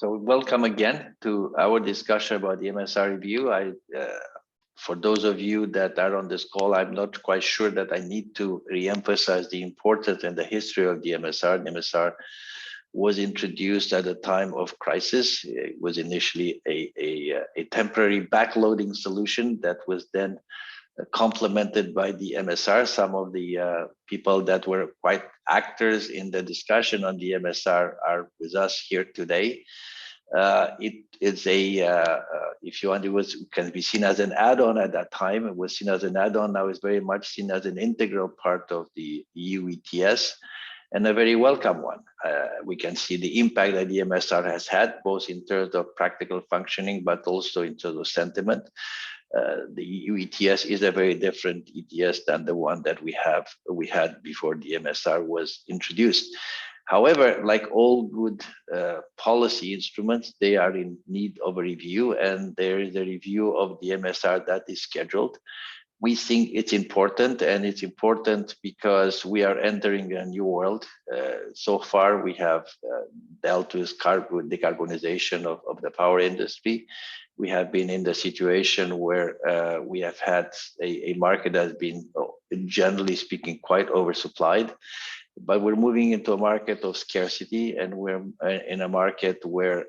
So welcome again to our discussion about the MSR review. For those of you that are on this call, I'm not quite sure that I need to re-emphasize the importance and the history of the MSR. The MSR was introduced at a time of crisis. It was initially a temporary backloading solution that was then complemented by the MSR. Some of the people that were quite actors in the discussion on the MSR are with us here today. It is if you want, can be seen as an add-on at that time. It was seen as an add-on. Now it's very much seen as an integral part of the EU ETS, and a very welcome one. We can see the impact that the MSR has had, both in terms of practical functioning, but also in terms of sentiment. The EU ETS is a very different ETS than the one that we had before the MSR was introduced. However, like all good policy instruments, they are in need of a review, and there is a review of the MSR that is scheduled. We think it's important, and it's important because we are entering a new world. So far, we have dealt with decarbonization of the power industry. We have been in the situation where we have had a market that has been, generally speaking, quite oversupplied. But we're moving into a market of scarcity, and we're in a market where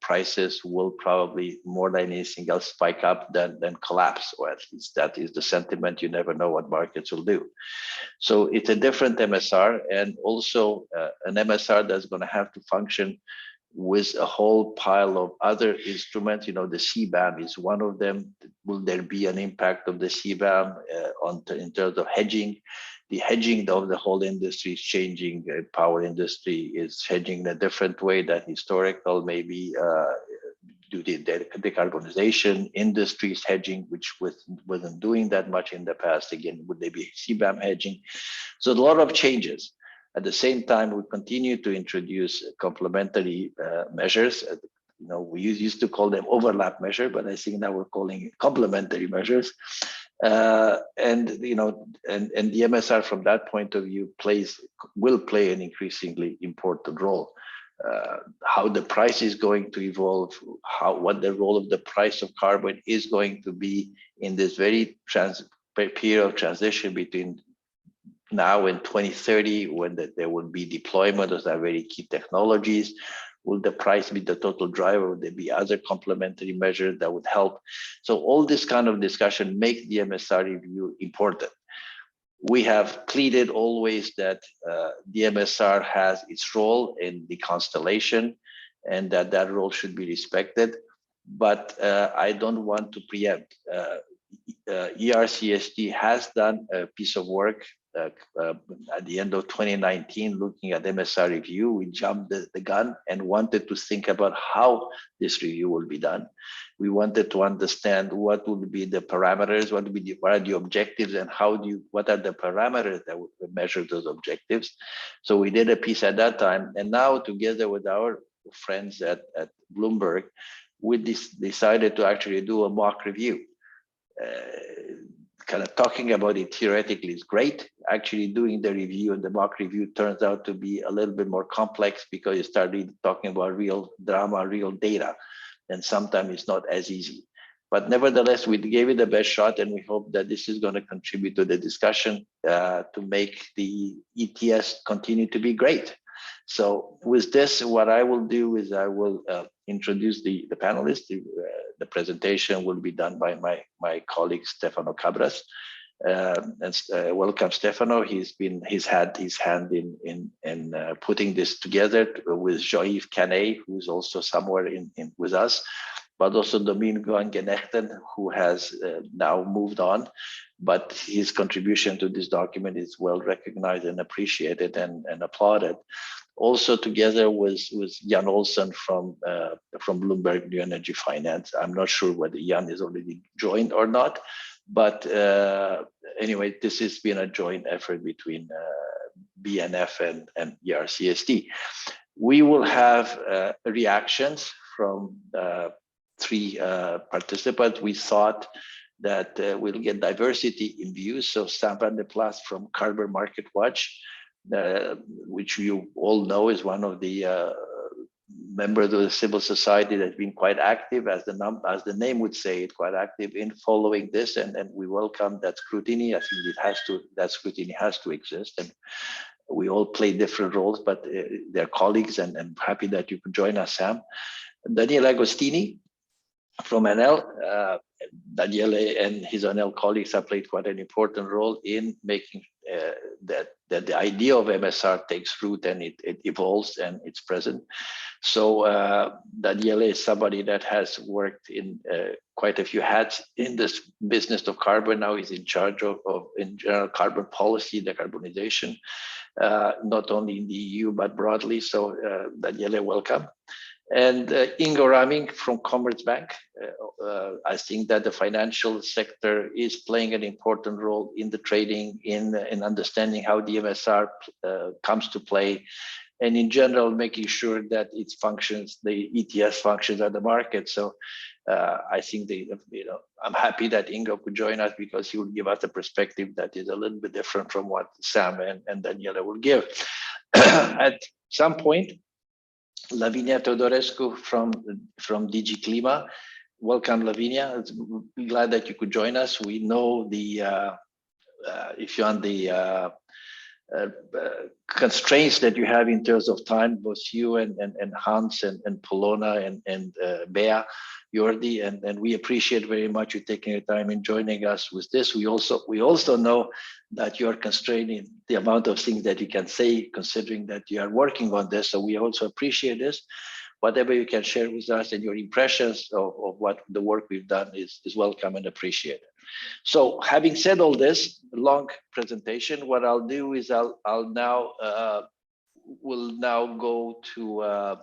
prices will probably more than anything else spike up than collapse, or at least that is the sentiment. You never know what markets will do. So it's a different MSR, and also an MSR that's going to have to function with a whole pile of other instruments. You know, the CBAM is one of them. Will there be an impact of the CBAM in terms of hedging? The hedging of the whole industry is changing. The power industry is hedging in a different way than historical, maybe due to the decarbonization. Industry is hedging, which wasn't doing that much in the past. Again, would they be CBAM hedging? So a lot of changes. At the same time, we continue to introduce complementary measures. You know, we used to call them overlap measure, but I think now we're calling it complementary measures. And the MSR from that point of view will play an increasingly important role. How the price is going to evolve, what the role of the price of carbon is going to be in this very period of transition between now and 2030, when there will be deployment of that very key technologies. Will the price be the total driver? Will there be other complementary measures that would help? So all this kind of discussion make the MSR review important. We have pleaded always that the MSR has its role in the constellation, and that role should be respected. But I don't want to preempt. ERCST has done a piece of work at the end of 2019, looking at MSR review. We jumped the gun and wanted to think about how this review will be done. We wanted to understand what would be the parameters, what are the objectives, and what are the parameters that would measure those objectives. So we did a piece at that time, and now together with our friends at Bloomberg, we decided to actually do a mock review. Kind of talking about it theoretically is great. Actually doing the review and the mock review turns out to be a little bit more complex, because you start talking about real drama, real data, and sometimes it's not as easy. But nevertheless, we gave it the best shot, and we hope that this is going to contribute to the discussion to make the ETS continue to be great. So with this, what I will do is I will introduce the panelists. The presentation will be done by my colleague Stefano Cabras. Welcome, Stefano. He's had his hand in putting this together with Jean-Yves Canet, who's also somewhere with us, but also Domingo Angenechten, who has now moved on. But his contribution to this document is well recognized and appreciated and applauded. Also together with Jan Olsen from Bloomberg New Energy Finance. I'm not sure whether Jan is already joined or not, but anyway, this has been a joint effort between BNF and ERCST. We will have reactions from three participants. We thought that we'll get diversity in views. So Sam van der Plas from Carbon Market Watch, which you all know is one of the members of the civil society that's been quite active, as the name would say it, quite active in following this, and we welcome that scrutiny. I think that scrutiny has to exist, and we all play different roles, but they're colleagues, and I'm happy that you could join us, Sam. Daniele Agostini from NL. Daniele and his NL colleagues have played quite an important role in making that the idea of MSR takes root and it evolves and it's present. So Daniele is somebody that has worked in quite a few hats in this business of carbon. Now he's in charge of in general carbon policy, decarbonization, not only in the EU but broadly. So Daniele, welcome. And Ingo Raming from Commerzbank. I think that the financial sector is playing an important role in the trading, in understanding how the MSR comes to play, and in general, making sure that its functions, the ETS functions at the market. So I think I'm happy that Ingo could join us because he would give us a perspective that is a little bit different from what Sam and Daniela will give. At some point, Lavinia Teodorescu from DG Klima. Welcome, Lavinia. We're glad that you could join us. We know if you're on the constraints that you have in terms of time, both you and Hans and Polona and Bea, Jordi, and we appreciate very much you taking the time and joining us with this. We also know that you are constrained in the amount of things that you can say, considering that you are working on this. So we also appreciate this. Whatever you can share with us and your impressions of what the work we've done is welcome and appreciated. So having said all this long presentation, what I'll do is we'll now go to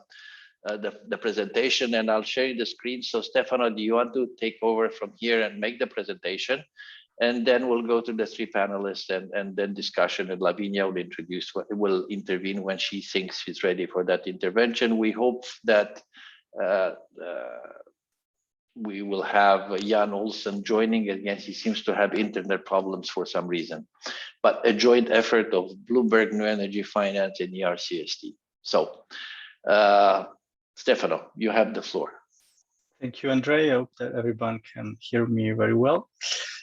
the presentation, and I'll share the screen. So Stefano, do you want to take over from here and make the presentation? And then we'll go to the three panelists and then discussion, and Lavinia will intervene when she thinks she's ready for that intervention. We hope that we will have Jan Olsen joining. Again, he seems to have internet problems for some reason, but a joint effort of Bloomberg New Energy Finance and ERCST. So Stefano, you have the floor. Thank you, Andrei. I hope that everyone can hear me very well.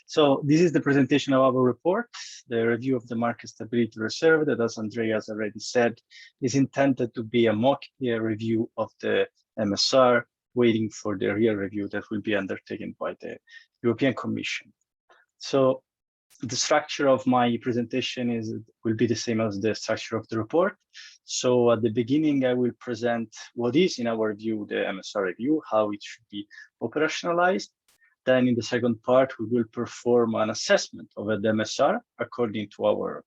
So this is the presentation of our report, the review of the market stability reserve that, as Andrei has already said, is intended to be a mock review of the MSR, waiting for the real review that will be undertaken by the European Commission. So the structure of my presentation will be the same as the structure of the report. So at the beginning, I will present what is, in our view, the MSR review, how it should be operationalized. Then in the second part, we will perform an assessment of the MSR according to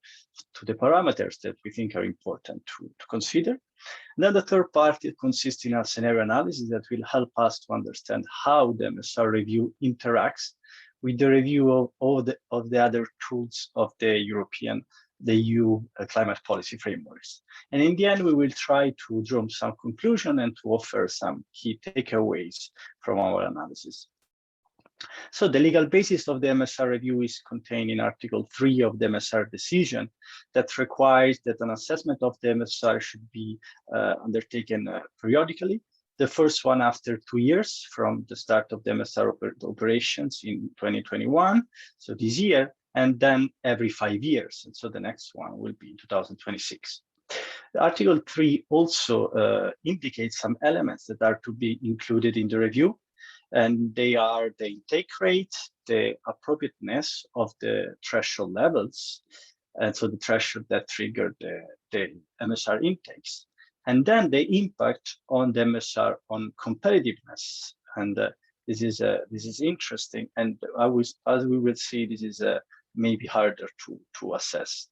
the parameters that we think are important to consider. And then the third part, it consists in a scenario analysis that will help us to understand how the MSR review interacts with the review of all the other tools of the EU climate policy frameworks. And in the end, we will try to draw some conclusion and to offer some key takeaways from our analysis. So the legal basis of the MSR review is contained in Article 3 of the MSR decision that requires that an assessment of the MSR should be undertaken periodically. The first one after 2 years from the start of the MSR operations in 2021, so this year, and then every 5 years. And so the next one will be 2026. Article 3 also indicates some elements that are to be included in the review. And they are the intake rate, the appropriateness of the threshold levels, and so the threshold that triggered the MSR intakes, and then the impact on the MSR on competitiveness. And this is interesting, and as we will see, this is maybe harder to assess.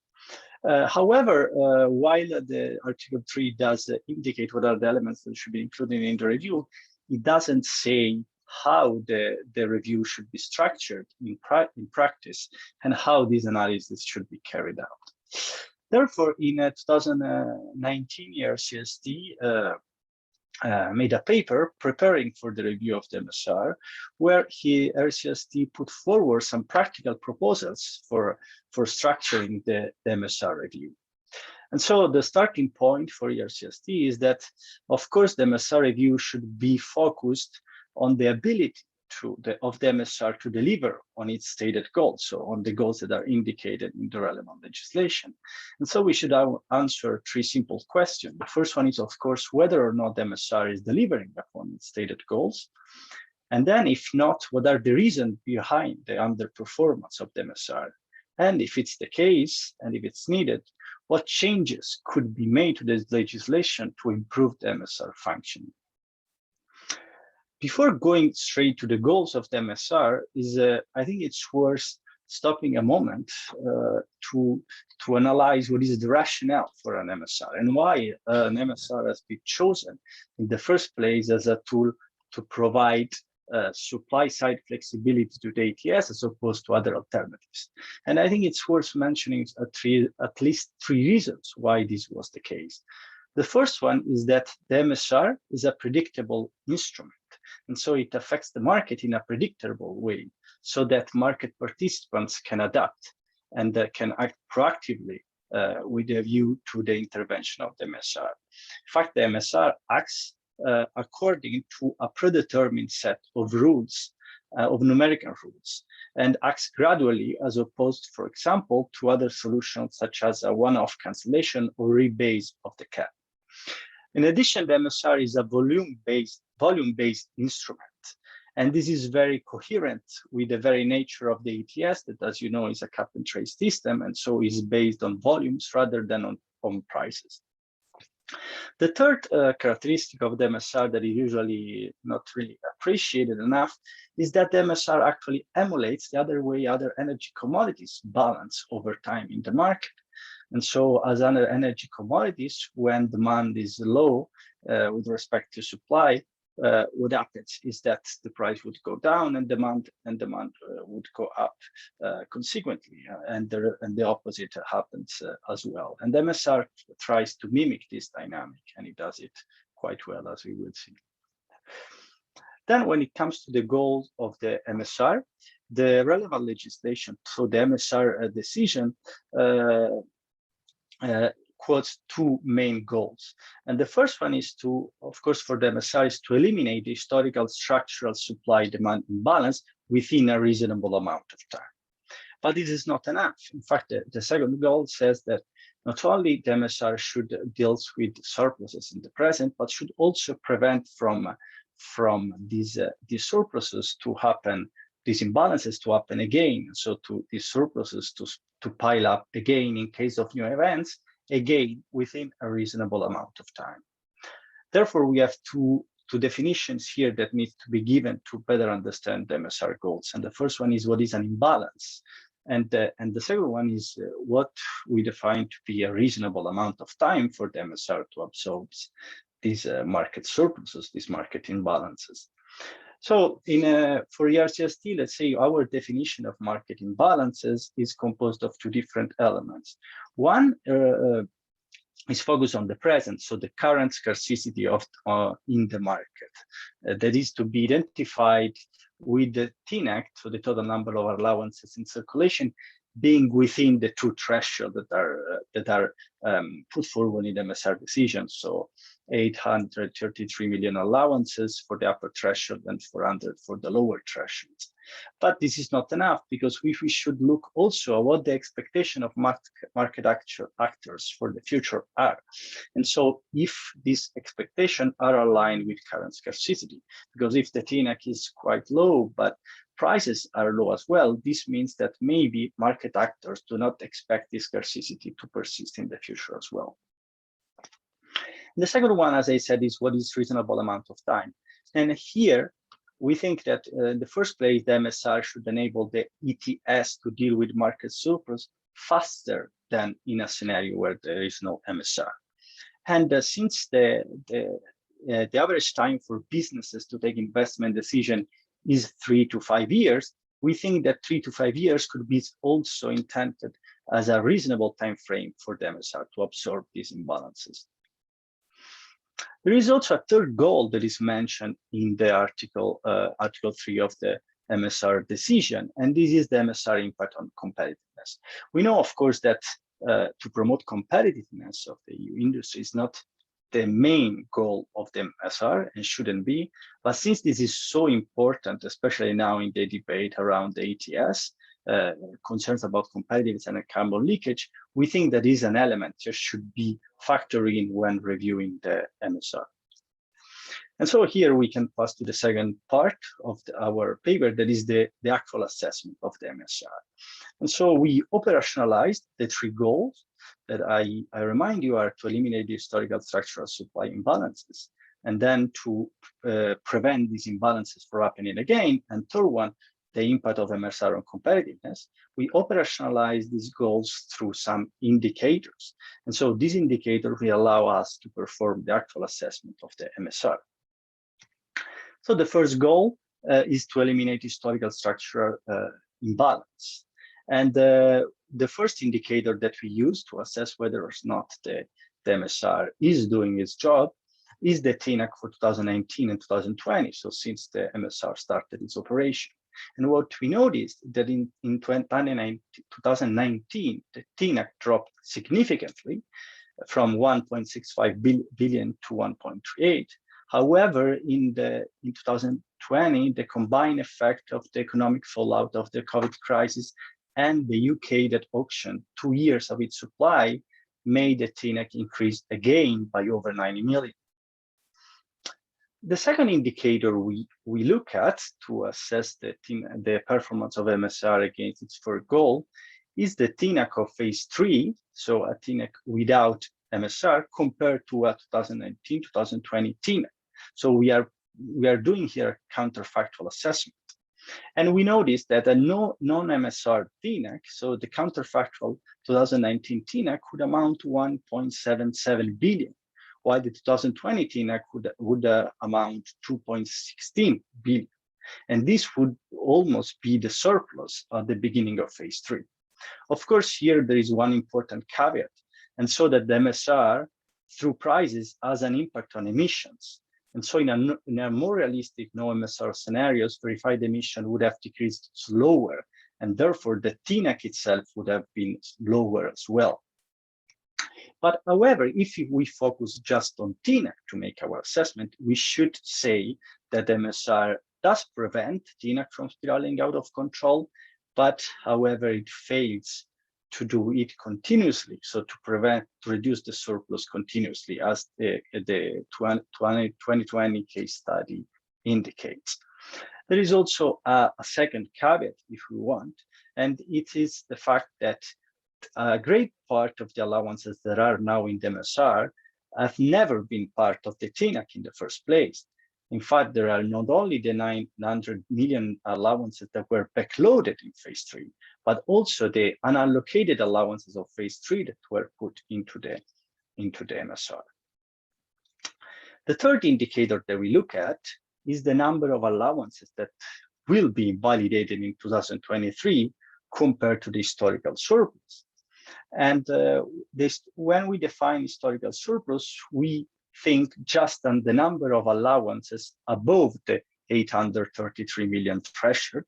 However, while the Article 3 does indicate what are the elements that should be included in the review, it doesn't say how the review should be structured in practice and how this analysis should be carried out. Therefore, in 2019, ERCST made a paper preparing for the review of the MSR, where ERCST put forward some practical proposals for structuring the MSR review. And so the starting point for ERCST is that, of course, the MSR review should be focused on the ability of the MSR to deliver on its stated goals, so on the goals that are indicated in the relevant legislation. And so we should answer three simple questions. The first one is, of course, whether or not the MSR is delivering upon its stated goals. And then, if not, what are the reasons behind the underperformance of the MSR? And if it's the case, and if it's needed, what changes could be made to this legislation to improve the MSR functioning? Before going straight to the goals of the MSR, I think it's worth stopping a moment to analyze what is the rationale for an MSR and why an MSR has been chosen in the first place as a tool to provide supply side flexibility to the ETS as opposed to other alternatives. And I think it's worth mentioning at least three reasons why this was the case. The first one is that the MSR is a predictable instrument. And so it affects the market in a predictable way so that market participants can adapt and can act proactively with a view to the intervention of the MSR. In fact, the MSR acts according to a predetermined set of rules, of numerical rules, and acts gradually as opposed, for example, to other solutions such as a one-off cancellation or rebase of the cap. In addition, the MSR is a volume-based instrument, and this is very coherent with the very nature of the ETS that, as you know, is a cap and trade system, and so is based on volumes rather than on prices. The third characteristic of the MSR that is usually not really appreciated enough is that the MSR actually emulates the other way other energy commodities balance over time in the market. And so as other energy commodities, when demand is low with respect to supply, what happens is that the price would go down and demand would go up consequently, and the opposite happens as well. And the MSR tries to mimic this dynamic, and it does it quite well, as we will see. Then when it comes to the goals of the MSR, the relevant legislation, so the MSR decision quotes two main goals. And the first one is to, of course, for the MSR is to eliminate the historical structural supply-demand imbalance within a reasonable amount of time. But this is not enough. In fact, the second goal says that not only the MSR should deal with surpluses in the present, but should also prevent from these surpluses to happen, these imbalances to happen again. So to these surpluses to pile up again in case of new events, again within a reasonable amount of time. Therefore, we have two definitions here that need to be given to better understand the MSR goals. And the first one is what is an imbalance, and the second one is what we define to be a reasonable amount of time for the MSR to absorb these market surpluses, these market imbalances. So for ERCST, let's say our definition of market imbalances is composed of two different elements. One is focused on the present, so the current scarcity of in the market. That is to be identified with the TNAC, so the total number of allowances in circulation, being within the two thresholds that are put forward in the MSR decision. So 833 million allowances for the upper threshold and 400 for the lower thresholds. But this is not enough, because we should look also at what the expectation of market actors for the future are. And so if these expectations are aligned with current scarcity, because if the TNAC is quite low, but prices are low as well, this means that maybe market actors do not expect this scarcity to persist in the future as well. The second one, as I said, is what is reasonable amount of time. And here, we think that in the first place, the MSR should enable the ETS to deal with market surplus faster than in a scenario where there is no MSR. And since the average time for businesses to take investment decision is 3 to 5 years, we think that 3 to 5 years could be also intended as a reasonable time frame for the MSR to absorb these imbalances. There is also a third goal that is mentioned in the Article 3 of the MSR decision, and this is the Msr Impact on competitiveness. We know, of course, that to promote competitiveness of the EU industry is not the main goal of the MSR and shouldn't be. But since this is so important, especially now in the debate around the ETS, concerns about competitiveness and carbon leakage, we think that is an element that should be factored in when reviewing the MSR. And so here we can pass to the second part of our paper, that is the actual assessment of the MSR. And so we operationalized the three goals that I remind you are to eliminate the historical structural supply imbalances, and then to prevent these imbalances from happening again. And third one, the impact of MSR on competitiveness. We operationalize these goals through some indicators. And so these indicators will allow us to perform the actual assessment of the MSR. So the first goal is to eliminate historical structural imbalance. And the first indicator that we use to assess whether or not the MSR is doing its job is the TINAC for 2019 and 2020, so since the MSR started its operation. And what we noticed that in 2019, the TINAC dropped significantly from 1.65 billion to 1.38. However, in 2020, the combined effect of the economic fallout of the COVID crisis and the UK that auctioned 2 years of its supply made the TINAC increase again by over 90 million. The second indicator we look at to assess the performance of MSR against its first goal is the TINAC of phase 3, so a TINAC without MSR compared to a 2019-2020 TINAC. So we are doing here counterfactual assessment. And we noticed that a non-MSR TINAC, so the counterfactual 2019 TINAC would amount to 1.77 billion, while the 2020 TINAC would amount to 2.16 billion. And this would almost be the surplus at the beginning of phase 3. Of course, here there is one important caveat, and so that the MSR through prices has an impact on emissions. And so in a more realistic no MSR scenarios, verified emission would have decreased slower, and therefore the TINAC itself would have been lower as well. But however, if we focus just on TINAC to make our assessment, we should say that MSR does prevent TINAC from spiraling out of control, but however, it fails to do it continuously, so to reduce the surplus continuously, as the 2020 case study indicates. There is also a second caveat, if we want, and it is the fact that a great part of the allowances that are now in the MSR have never been part of the TINAC in the first place. In fact, there are not only the 900 million allowances that were backloaded in phase 3, but also the unallocated allowances of phase 3 that were put into the MSR. The third indicator that we look at is the number of allowances that will be invalidated in 2023 compared to the historical surplus. And when we define historical surplus, we think just on the number of allowances above the 833 million threshold,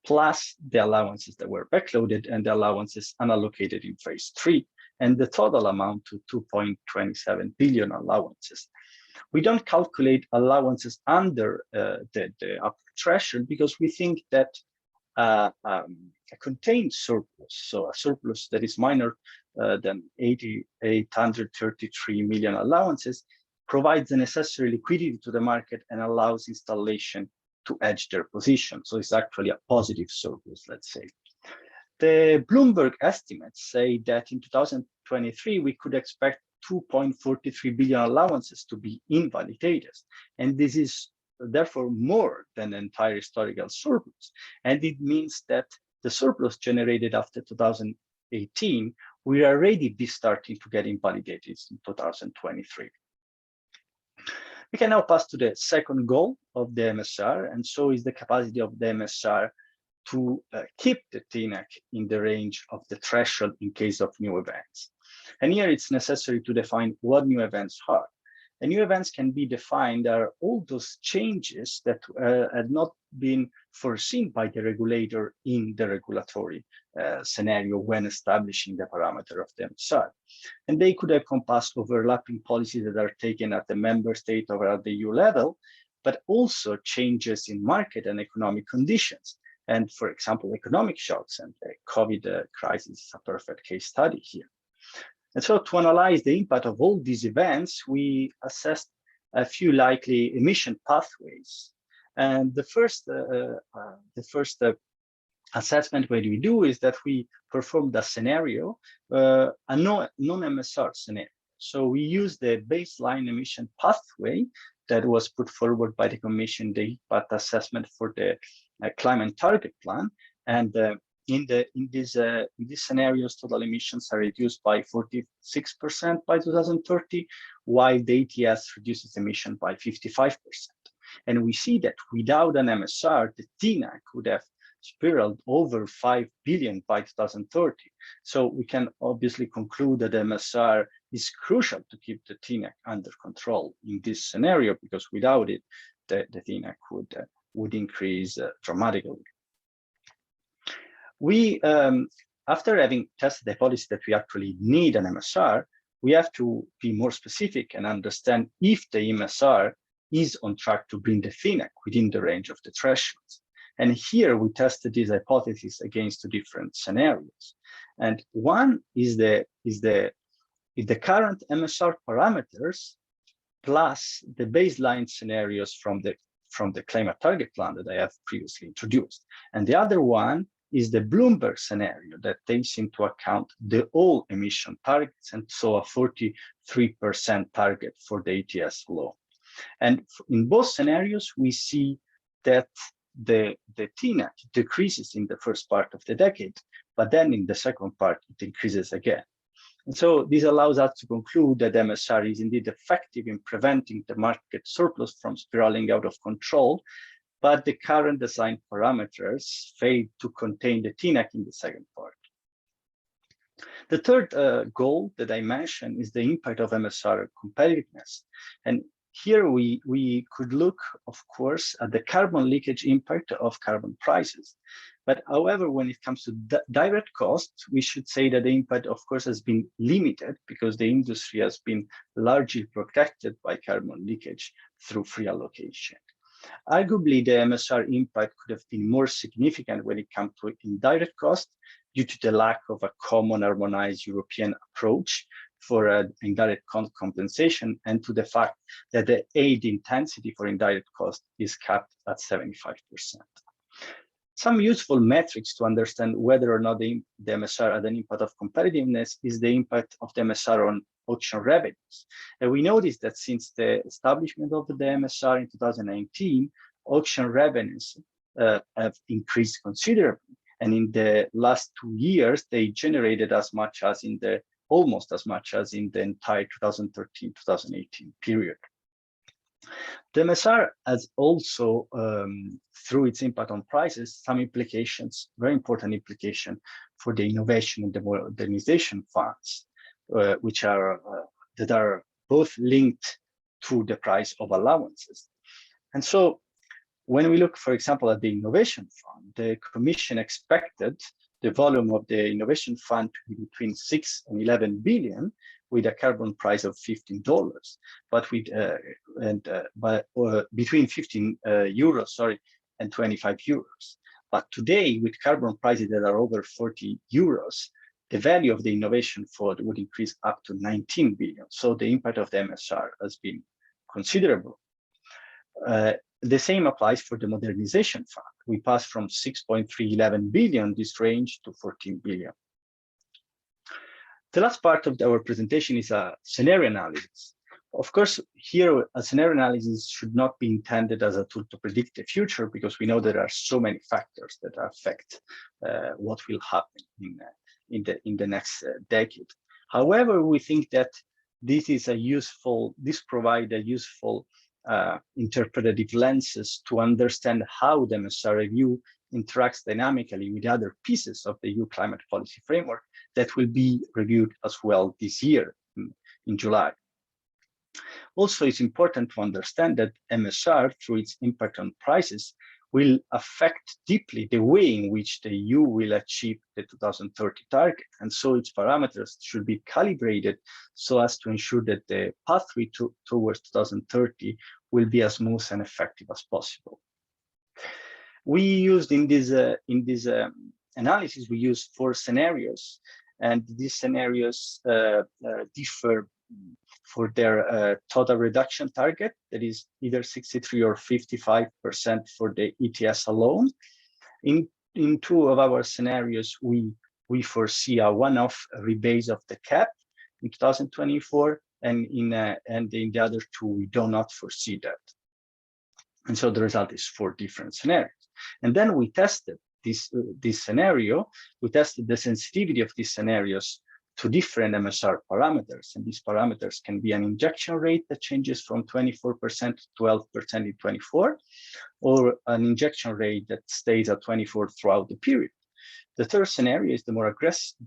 plus the allowances that were backloaded and the allowances unallocated in phase 3, and the total amount to 2.27 billion allowances. We don't calculate allowances under the upper threshold because we think that a contained surplus, so a surplus that is minor than 833 million allowances, provides the necessary liquidity to the market and allows installation to hedge their position. So it's actually a positive surplus, let's say. The Bloomberg estimates say that in 2023, we could expect 2.43 billion allowances to be invalidated. And this is therefore more than the entire historical surplus. And it means that the surplus generated after 2018 will already be starting to get invalidated in 2023. We can now pass to the second goal of the MSR, and so is the capacity of the MSR to keep the TINAC in the range of the threshold in case of new events. And here it's necessary to define what new events are. And new events can be defined are all those changes that had not been foreseen by the regulator in the regulatory scenario when establishing the parameter of the MSR. And they could encompass overlapping policies that are taken at the member state or at the EU level, but also changes in market and economic conditions. And for example, economic shocks, and the COVID crisis is a perfect case study here. And so to analyze the impact of all these events, we assessed a few likely emission pathways. And the first assessment what we do is that we performed a scenario, a non-MSR scenario. So we use the baseline emission pathway that was put forward by the Commission, the impact assessment for the climate target plan. And in these scenarios, total emissions are reduced by 46% by 2030, while the ETS reduces emission by 55%. And we see that without an MSR, the TNAC would have spiraled over 5 billion by 2030. So we can obviously conclude that MSR is crucial to keep the TNAC under control in this scenario, because without it, the TNAC would increase dramatically. We, after having tested the policy that we actually need an MSR, we have to be more specific and understand if the MSR is on track to bring the TNAC within the range of the thresholds. And here we tested this hypothesis against two different scenarios. And one is the current MSR parameters plus the baseline scenarios from the climate target plan that I have previously introduced. And the other one is the Bloomberg scenario that takes into account the all emission targets, and so a 43% target for the ETS law. And in both scenarios, we see that the TNAC decreases in the first part of the decade, but then in the second part, it increases again. And so this allows us to conclude that MSR is indeed effective in preventing the market surplus from spiraling out of control, but the current design parameters fail to contain the TNAC in the second part. The third goal that I mentioned is the impact of MSR competitiveness. And here we could look, of course, at the carbon leakage impact of carbon prices. But however, when it comes to direct costs, we should say that the impact, of course, has been limited because the industry has been largely protected by carbon leakage through free allocation. Arguably, the MSR impact could have been more significant when it comes to indirect costs due to the lack of a common harmonized European approach for indirect compensation, and to the fact that the aid intensity for indirect cost is capped at 75%. Some useful metrics to understand whether or not the MSR had an impact of competitiveness is the impact of the MSR on auction revenues. And we noticed that since the establishment of the MSR in 2019, auction revenues have increased considerably. And in the last 2 years, they generated almost as much as in the entire 2013-2018 period. The MSR has also, through its impact on prices, some implications, very important implication for the innovation and the modernization funds, which are that are both linked to the price of allowances. And so when we look, for example, at the innovation fund, the Commission expected the volume of the innovation fund to be between 6 and 11 billion, with a carbon price of $15, but with between 15 euros, and 25 euros. But today, with carbon prices that are over 40 euros, the value of the innovation fund would increase up to 19 billion. So the impact of the MSR has been considerable. The same applies for the modernization fund. We passed from 6.311 billion, this range, to 14 billion. The last part of our presentation is a scenario analysis. Of course, here a scenario analysis should not be intended as a tool to predict the future, because we know there are so many factors that affect what will happen in the next decade. However, we think that this provides a useful interpretative lenses to understand how the MSR review interacts dynamically with other pieces of the EU climate policy framework that will be reviewed as well this year in July. Also, it's important to understand that MSR, through its impact on prices, will affect deeply the way in which the EU will achieve the 2030 target. And so its parameters should be calibrated so as to ensure that the pathway towards 2030 will be as smooth and effective as possible. We used in this analysis, we used 4 scenarios, and these scenarios differ for their total reduction target, that is either 63 or 55% for the ETS alone. In 2 of our scenarios, we foresee a one-off rebase of the cap in 2024, and in the other 2, we do not foresee that. And so the result is 4 different scenarios. And then we tested this scenario. We tested the sensitivity of these scenarios to different MSR parameters. And these parameters can be an injection rate that changes from 24% to 12% in 24, or an injection rate that stays at 24 throughout the period. The third scenario is the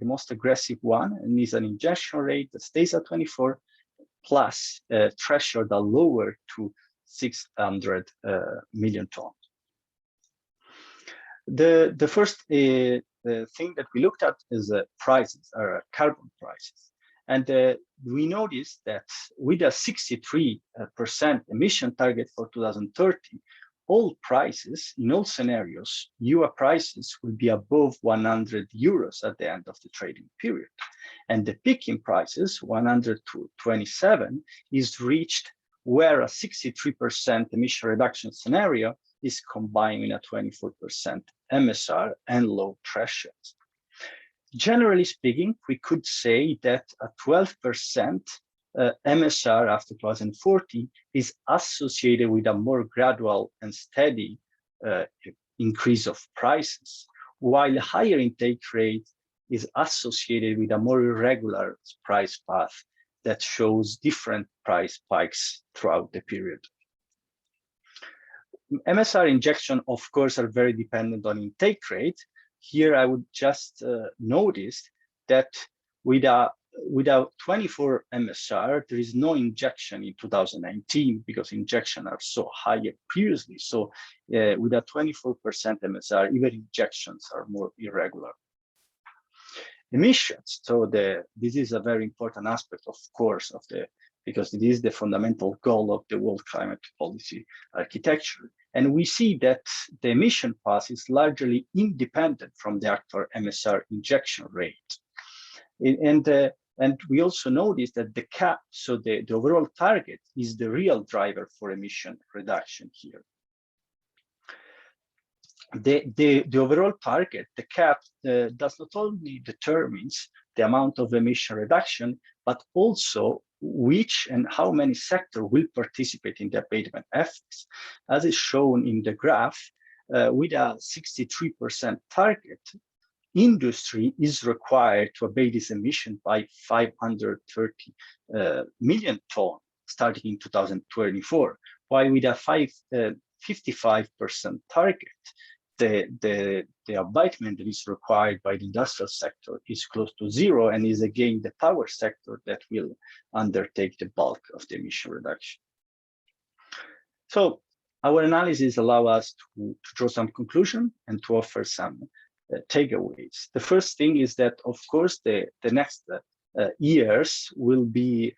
most aggressive one, and is an injection rate that stays at 24 plus a threshold that lower to 600 million tons. The first thing that we looked at is prices, or carbon prices. And we noticed that with a 63% emission target for 2030, all prices in all scenarios, EUA prices will be above 100 euros at the end of the trading period. And the peak in prices, 100 to 27, is reached where a 63% emission reduction scenario is combining a 24% MSR and low thresholds. Generally speaking, we could say that a 12% MSR after 2040 is associated with a more gradual and steady increase of prices, while a higher intake rate is associated with a more irregular price path that shows different price spikes throughout the period. MSR injection, of course, are very dependent on intake rate. Here, I would just notice that without 24 MSR, there is no injection in 2019 because injections are so high previously. So with a 24% MSR, even injections are more irregular. Emissions. So this is a very important aspect, of course, because it is the fundamental goal of the world climate policy architecture. And we see that the emission path is largely independent from the actual MSR injection rate. And we also notice that the cap, so the overall target, is the real driver for emission reduction here. The overall target, the cap, does not only determines the amount of emission reduction, but also which and how many sectors will participate in the abatement efforts. As is shown in the graph, with a 63% target, industry is required to abate its emission by 530 million tons starting in 2024, while with a 55% target, the abatement that is required by the industrial sector is close to 0, and is again the power sector that will undertake the bulk of the emission reduction. So our analysis allow us to draw some conclusion and to offer some takeaways. The first thing is that, of course, the next years will be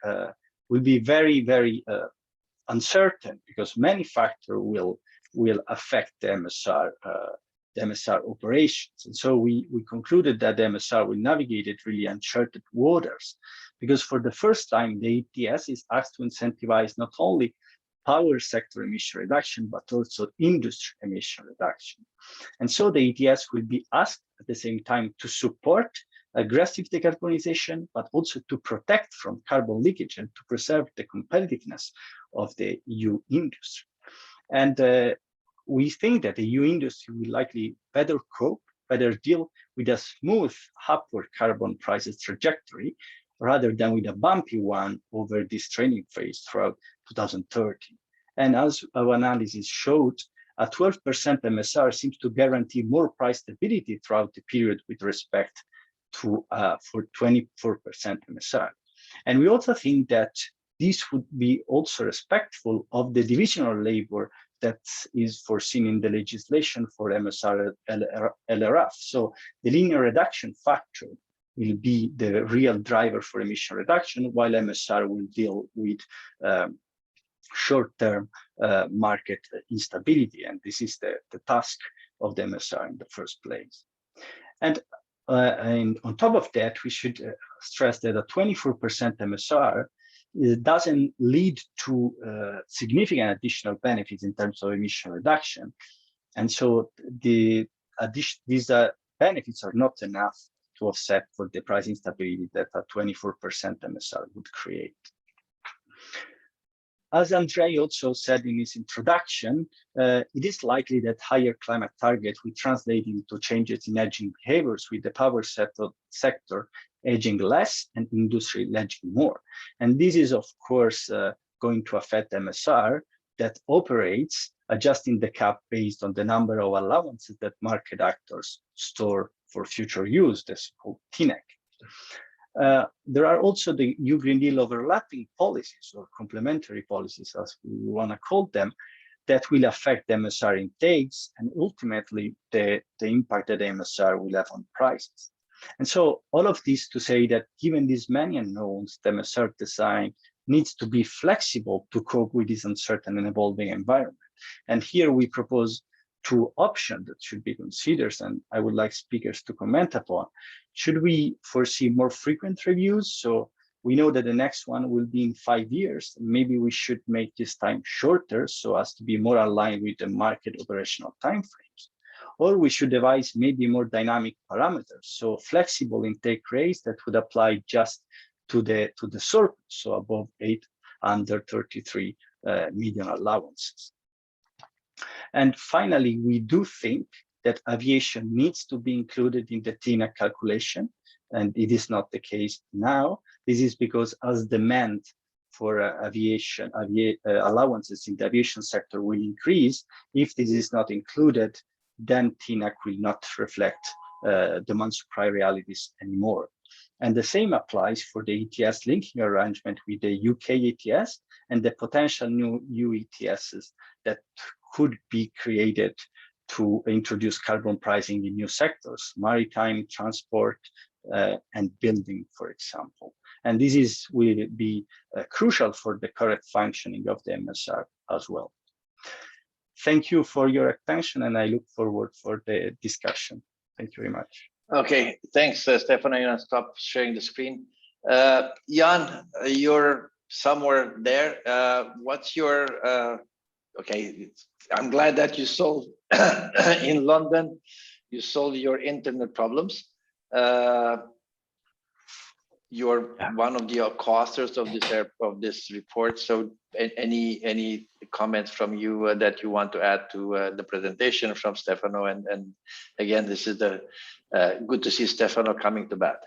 very, very uncertain, because many factors will affect the MSR operations. And so we concluded that the MSR will navigate it really uncharted waters, because for the first time, the ETS is asked to incentivize not only power sector emission reduction, but also industry emission reduction. And so the ETS will be asked at the same time to support aggressive decarbonization, but also to protect from carbon leakage and to preserve the competitiveness of the EU industry. And we think that the EU industry will likely better deal with a smooth upward carbon prices trajectory, rather than with a bumpy one over this training phase throughout 2030. And as our analysis showed, a 12% MSR seems to guarantee more price stability throughout the period with respect to for 24% MSR. And we also think that this would be also respectful of the divisional labor that is foreseen in the legislation for MSR LRF. So the linear reduction factor will be the real driver for emission reduction, while MSR will deal with short-term market instability. And this is the task of the MSR in the first place. And on top of that, we should stress that a 24% MSR doesn't lead to significant additional benefits in terms of emission reduction. And so these benefits are not enough to offset for the price instability that a 24% MSR would create. As Andrei also said in his introduction, it is likely that higher climate targets will translate into changes in hedging behaviors, with the power sector hedging less and industry hedging more. And this is, of course, going to affect MSR that operates adjusting the cap based on the number of allowances that market actors store for future use, that's called TNEC. There are also the new Green Deal overlapping policies, or complementary policies, as we want to call them, that will affect MSR intakes and ultimately the impact that MSR will have on prices. And so all of this to say that given these many unknowns, the MSR design needs to be flexible to cope with this uncertain and evolving environment. And here we propose two options that should be considered, and I would like speakers to comment upon. Should we foresee more frequent reviews? So we know that the next one will be in 5 years. Maybe we should make this time shorter so as to be more aligned with the market operational timeframes. Or we should devise maybe more dynamic parameters, so flexible intake rates that would apply just to the surplus, so above 833 million allowances. And finally, we do think that aviation needs to be included in the TNEC calculation, and it is not the case now. This is because as demand for aviation allowances in the aviation sector will increase, if this is not included, then TNEC will not reflect demand supply realities anymore. And the same applies for the ETS linking arrangement with the UK ETS and the potential new EU ETSs that could be created to introduce carbon pricing in new sectors, maritime, transport, and building, for example. And this will be crucial for the correct functioning of the MSR as well. Thank you for your attention, and I look forward for the discussion. Thank you very much. Okay, thanks, Stefano. I'm gonna stop sharing the screen. Jan, you're somewhere there. What's your, okay, I'm glad that you solved in London, you solved your internet problems. You're one of the co-authors of this report. So any comments from you that you want to add to the presentation from Stefano? And again, this is the good to see Stefano coming to bat.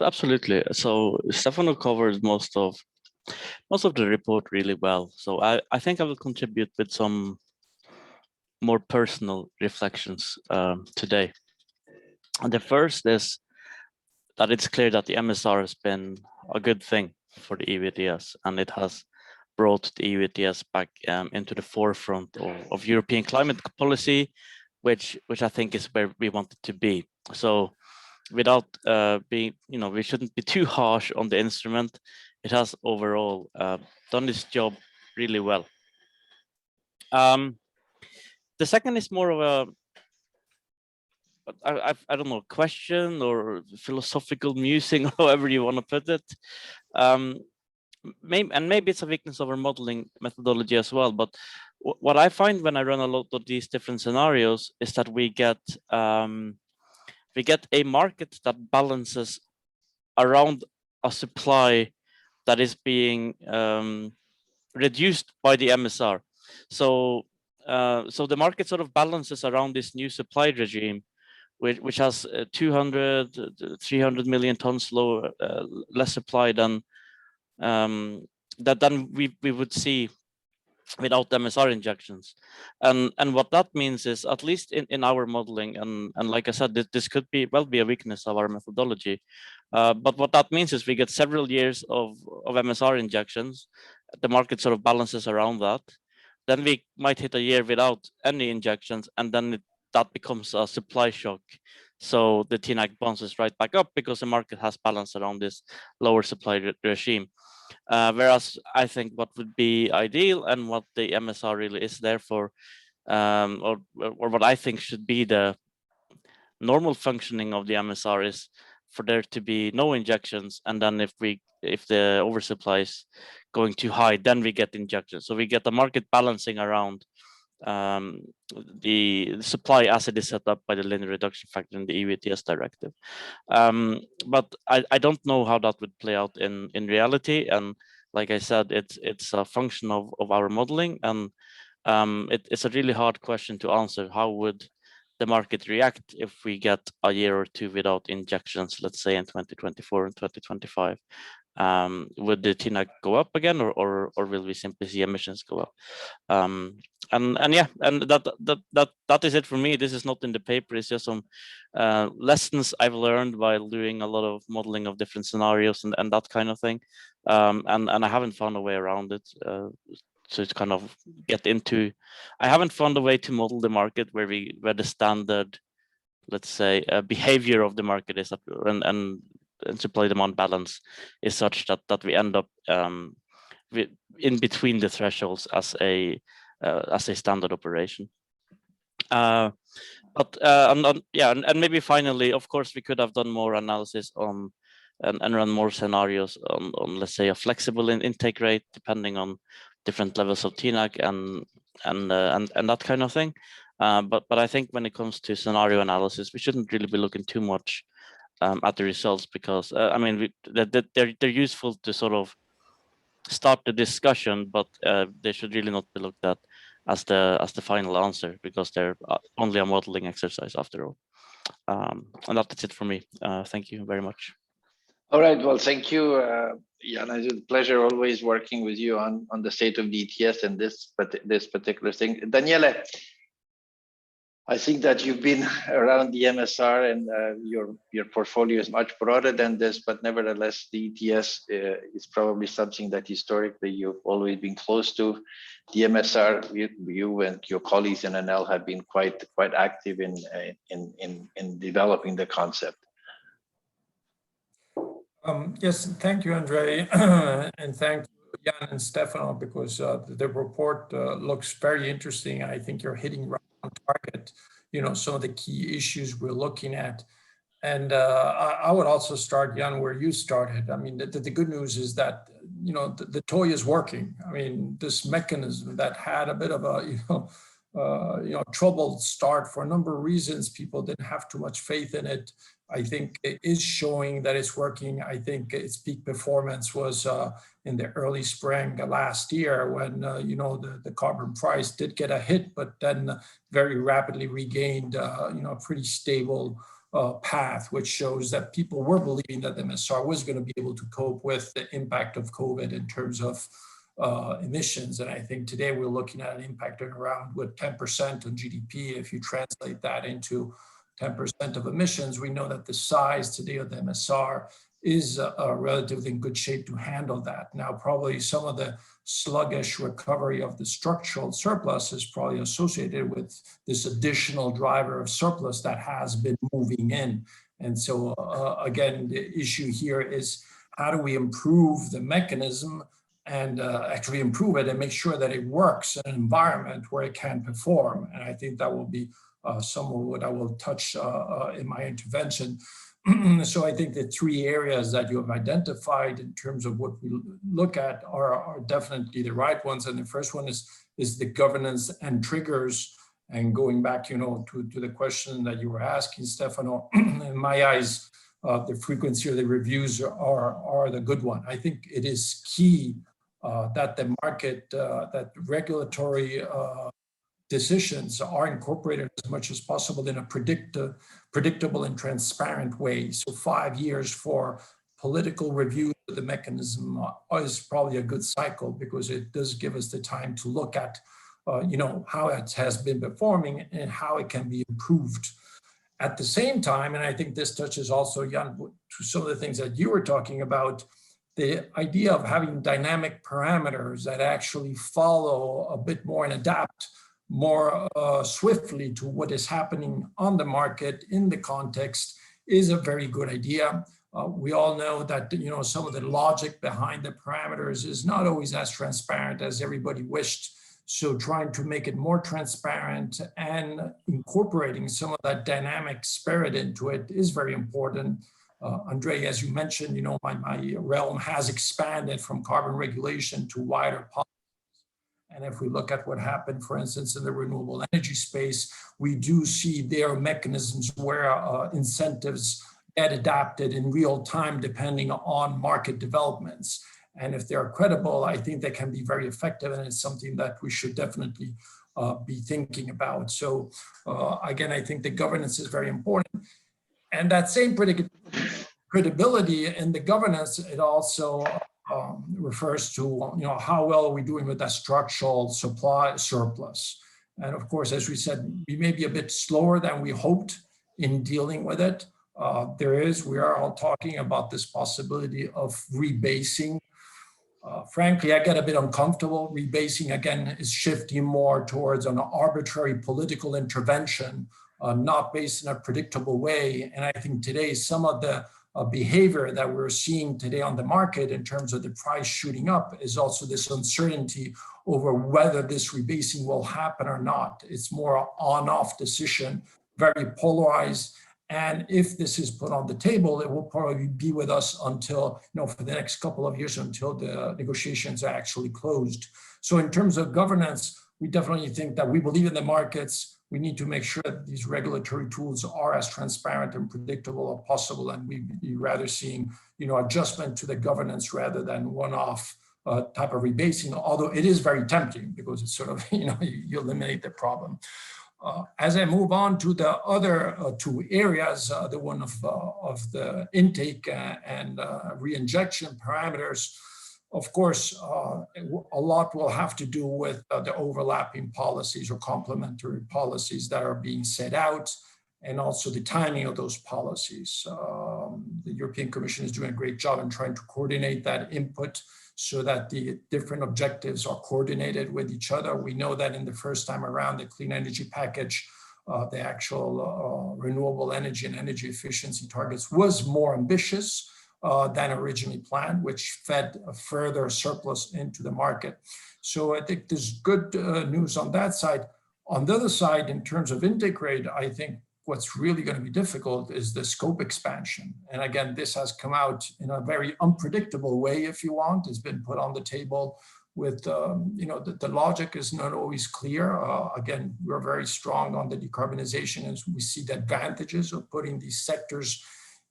Absolutely. So Stefano covers most of the report really well. So I think I will contribute with some more personal reflections today. And the first is that it's clear that the MSR has been a good thing for the EU ETS, and it has brought the EU ETS back into the forefront of European climate policy, which I think is where we want it to be. So without being, we shouldn't be too harsh on the instrument. It has overall done this job really well. The second is more of a, I don't know, question or philosophical musing, however you want to put it. Maybe it's a weakness of our modeling methodology as well. But what I find when I run a lot of these different scenarios is that we get a market that balances around a supply that is being reduced by the MSR. So the market sort of balances around this new supply regime, which has 300 million tons less supply than we would see without MSR injections. And what that means is, at least in our modeling, and like I said, this could be a weakness of our methodology. But what that means is we get several years of MSR injections. The market sort of balances around that. Then we might hit a year without any injections, and then that becomes a supply shock. So the TNAC bounces right back up because the market has balanced around this lower supply regime. Whereas I think what would be ideal, and what the MSR really is there for, or what I think should be the normal functioning of the MSR, is for there to be no injections, and then if the oversupply is going too high, then we get injections. So we get the market balancing around the supply as it is set up by the linear reduction factor in the ERCST directive. But I don't know how that would play out in reality. And like I said, it's a function of our modeling, and it's a really hard question to answer. How would the market react if we get a year or two without injections, let's say in 2024 and 2025? Would the TNAC go up again, or will we simply see emissions go up? And yeah, and that is it for me. This is not in the paper. It's just some lessons I've learned while doing a lot of modeling of different scenarios and that kind of thing. And I haven't found a way around it. To kind of get into, I haven't found a way to model the market where the standard, let's say, behavior of the market is, and supply demand balance is such that we end up in between the thresholds as a standard operation. And maybe finally, of course, we could have done more analysis on and run more scenarios on let's say a flexible intake rate depending on different levels of TNAC and that kind of thing. But I think when it comes to scenario analysis, we shouldn't really be looking too much at the results, because I mean they're useful to sort of start the discussion, but they should really not be looked at as the final answer, because they're only a modeling exercise after all. And that's it for me. Thank you very much. All right, well, thank you, Jan. It's a pleasure always working with you on the state of the ETS and this particular thing. Daniele, I think that you've been around the MSR, and your portfolio is much broader than this, but nevertheless, the ETS is probably something that historically you've always been close to. The MSR, you and your colleagues in NL have been quite active in developing the concept. Yes, thank you, Andre, and thank you, Jan and Stefano, because the report looks very interesting. I think you're hitting right on target, some of the key issues we're looking at. And I would also start, Jan, where you started. I mean, the good news is that, the toy is working. I mean, this mechanism that had a bit of a, troubled start for a number of reasons, people didn't have too much faith in it. I think it is showing that it's working. I think its peak performance was in the early spring last year when, the carbon price did get a hit, but then very rapidly regained, a pretty stable path, which shows that people were believing that the MSR was going to be able to cope with the impact of COVID in terms of emissions. And I think today we're looking at an impact of around 10% on GDP. If you translate that into 10% of emissions, we know that the size today of the MSR is relatively in good shape to handle that. Now, probably some of the sluggish recovery of the structural surplus is probably associated with this additional driver of surplus that has been moving in. And so, again, the issue here is how do we improve the mechanism and actually improve it and make sure that it works in an environment where it can perform. And I think that will be some of what I will touch in my intervention. So I think the three areas that you have identified in terms of what we look at are definitely the right ones. And the first one is the governance and triggers. And going back, to the question that you were asking, Stefano, in my eyes, the frequency of the reviews are the good one. I think it is key that the market, that regulatory decisions are incorporated as much as possible in a predictable and transparent way. So 5 years for political review of the mechanism is probably a good cycle, because it does give us the time to look at how it has been performing and how it can be improved. At the same time, and I think this touches also, Jan, to some of the things that you were talking about, the idea of having dynamic parameters that actually follow a bit more and adapt more swiftly to what is happening on the market in the context is a very good idea. We all know that some of the logic behind the parameters is not always as transparent as everybody wished. So trying to make it more transparent and incorporating some of that dynamic spirit into it is very important. Andre, as you mentioned, my realm has expanded from carbon regulation to wider policies. And if we look at what happened, for instance, in the renewable energy space, we do see there are mechanisms where incentives get adapted in real time depending on market developments. And if they're credible, I think they can be very effective, and it's something that we should definitely be thinking about. So again, I think the governance is very important. And that same credibility in the governance, it also refers to how well are we doing with that structural supply surplus. And of course, as we said, we may be a bit slower than we hoped in dealing with it. We are all talking about this possibility of rebasing. Frankly, I get a bit uncomfortable. Rebasing, again, is shifting more towards an arbitrary political intervention, not based in a predictable way. And I think today, some of the behavior that we're seeing today on the market in terms of the price shooting up is also this uncertainty over whether this rebasing will happen or not. It's more an on-off decision, very polarized. And if this is put on the table, it will probably be with us until, for the next couple of years, until the negotiations are actually closed. So in terms of governance, we definitely think that we believe in the markets. We need to make sure that these regulatory tools are as transparent and predictable as possible. And we'd be rather seeing, adjustment to the governance rather than one-off type of rebasing, although it is very tempting because it's sort of, you eliminate the problem. As I move on to the other two areas, the one of the intake and reinjection parameters, of course, a lot will have to do with the overlapping policies or complementary policies that are being set out, and also the timing of those policies. The European Commission is doing a great job in trying to coordinate that input so that the different objectives are coordinated with each other. We know that in the first time around, the clean energy package, the actual renewable energy and energy efficiency targets was more ambitious than originally planned, which fed a further surplus into the market. So I think there's good news on that side. On the other side, in terms of intake rate, I think what's really going to be difficult is the scope expansion. And again, this has come out in a very unpredictable way, if you want. It's been put on the table with, the logic is not always clear. Again, we're very strong on the decarbonization, and we see the advantages of putting these sectors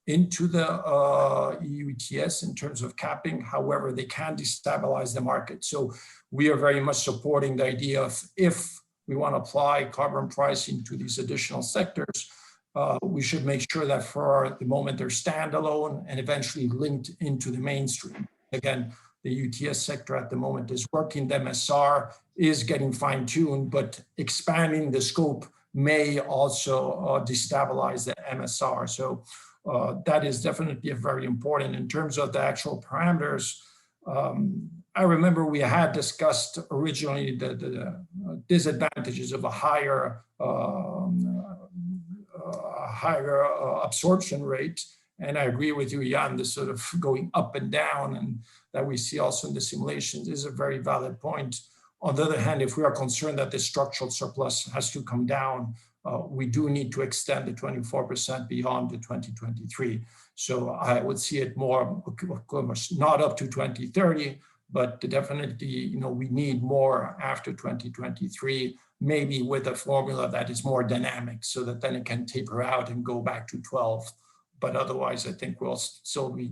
into the EU ETS in terms of capping. However, they can destabilize the market. So we are very much supporting the idea of, if we want to apply carbon pricing to these additional sectors, we should make sure that for the moment they're standalone and eventually linked into the mainstream. Again, the UTS sector at the moment is working. The MSR is getting fine-tuned, but expanding the scope may also destabilize the MSR. So that is definitely very important. In terms of the actual parameters, I remember we had discussed originally the disadvantages of a higher absorption rate. And I agree with you, Jan, this sort of going up and down, and that we see also in the simulations is a very valid point. On the other hand, if we are concerned that the structural surplus has to come down, we do need to extend the 24% beyond the 2023. So I would see it more, of course, not up to 2030, but definitely, we need more after 2023, maybe with a formula that is more dynamic, so that then it can taper out and go back to 12. But otherwise, I think we'll still be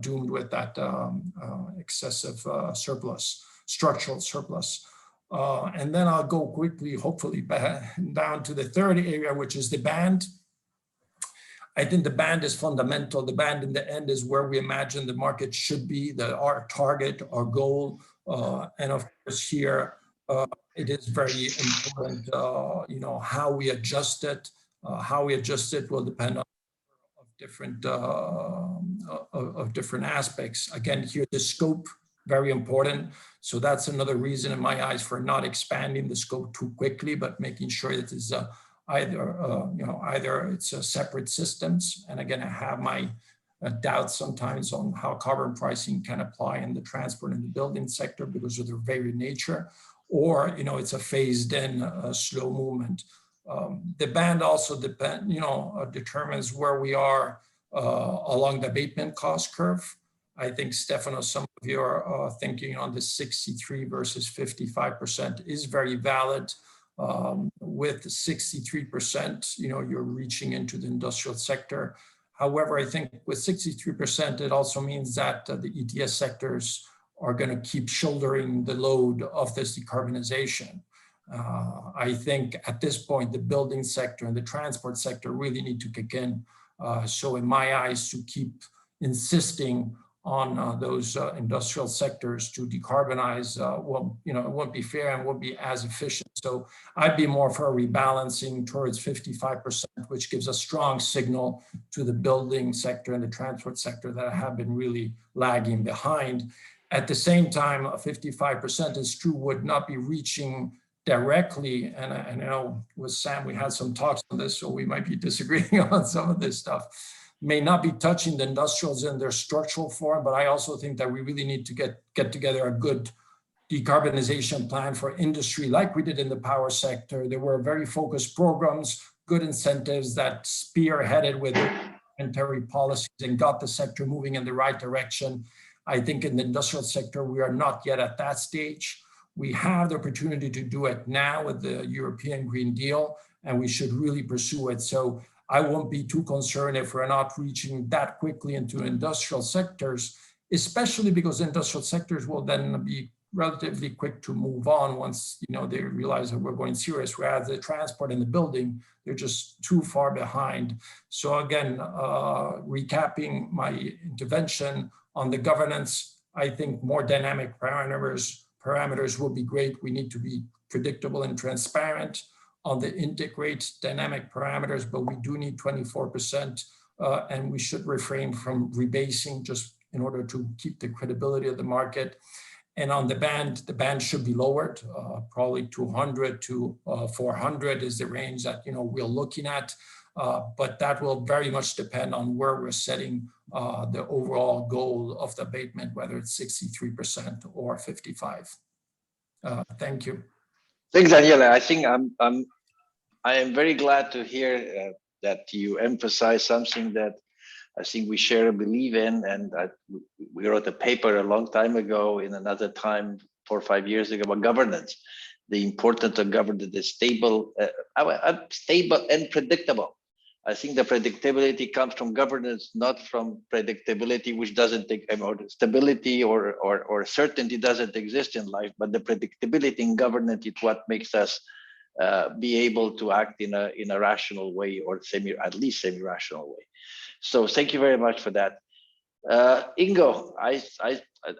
doomed with that excessive surplus, structural surplus. And then I'll go quickly, hopefully, down to the third area, which is the band. I think the band is fundamental. The band in the end is where we imagine the market should be, our target, our goal. And of course here, it is very important, how we adjust it. How we adjust it will depend on different aspects. Again, here the scope, very important. So that's another reason in my eyes for not expanding the scope too quickly, but making sure that it's either it's separate systems. And again, I have my doubts sometimes on how carbon pricing can apply in the transport and the building sector because of their very nature, or it's a phased in slow movement. The band also determines where we are along the abatement cost curve. I think, Stefano, some of your thinking on the 63 versus 55% is very valid. With 63%, you're reaching into the industrial sector. However, I think with 63%, it also means that the ETS sectors are going to keep shouldering the load of this decarbonization. I think at this point, the building sector and the transport sector really need to kick in. So in my eyes, to keep insisting on those industrial sectors to decarbonize, it won't be fair and won't be as efficient. So I'd be more for a rebalancing towards 55%, which gives a strong signal to the building sector and the transport sector that have been really lagging behind. At the same time, 55% is true would not be reaching directly, and I know with Sam, we had some talks on this, so we might be disagreeing on some of this stuff, may not be touching the industrials in their structural form, but I also think that we really need to get together a good decarbonization plan for industry like we did in the power sector. There were very focused programs, good incentives that spearheaded with voluntary policies and got the sector moving in the right direction. I think in the industrial sector, we are not yet at that stage. We have the opportunity to do it now with the European Green Deal, and we should really pursue it. So I won't be too concerned if we're not reaching that quickly into industrial sectors, especially because industrial sectors will then be relatively quick to move on once they realize that we're going serious, whereas the transport and the building, they're just too far behind. So again, recapping my intervention on the governance, I think more dynamic parameters will be great. We need to be predictable and transparent on the integrate dynamic parameters, but we do need 24%, and we should refrain from rebasing just in order to keep the credibility of the market. And on the band should be lowered, probably 200 to 400 is the range that we're looking at, but that will very much depend on where we're setting the overall goal of the abatement, whether it's 63% or 55%. Thank you. Thanks, Daniela. I think I am very glad to hear that you emphasize something that I think we share a belief in, and we wrote a paper a long time ago in another time, 4 or 5 years ago, about governance. The importance of governance is stable and predictable. I think the predictability comes from governance, not from predictability, which doesn't take about stability or certainty doesn't exist in life, but the predictability in governance is what makes us be able to act in a rational way, or at least semi-rational way. So thank you very much for that. Ingo, I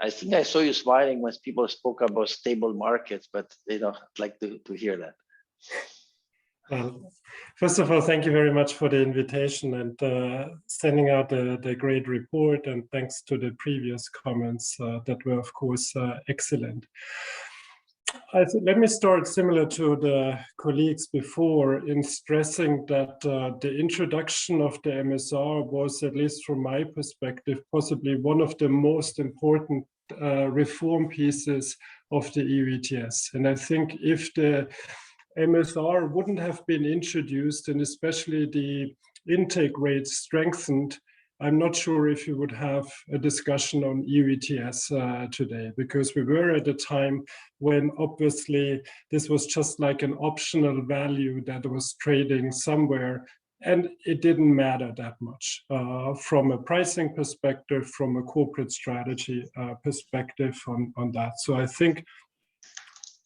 think I saw you smiling when people spoke about stable markets, but I'd like to hear that. First of all, thank you very much for the invitation and sending out the great report, and thanks to the previous comments that were, of course, excellent. Let me start similar to the colleagues before in stressing that the introduction of the MSR was, at least from my perspective, possibly one of the most important reform pieces of the EU ETS. And I think if the MSR wouldn't have been introduced, and especially the intake rates strengthened, I'm not sure if you would have a discussion on EU ETS today, because we were at a time when obviously this was just like an optional value that was trading somewhere, and it didn't matter that much from a pricing perspective, from a corporate strategy perspective on that. So I think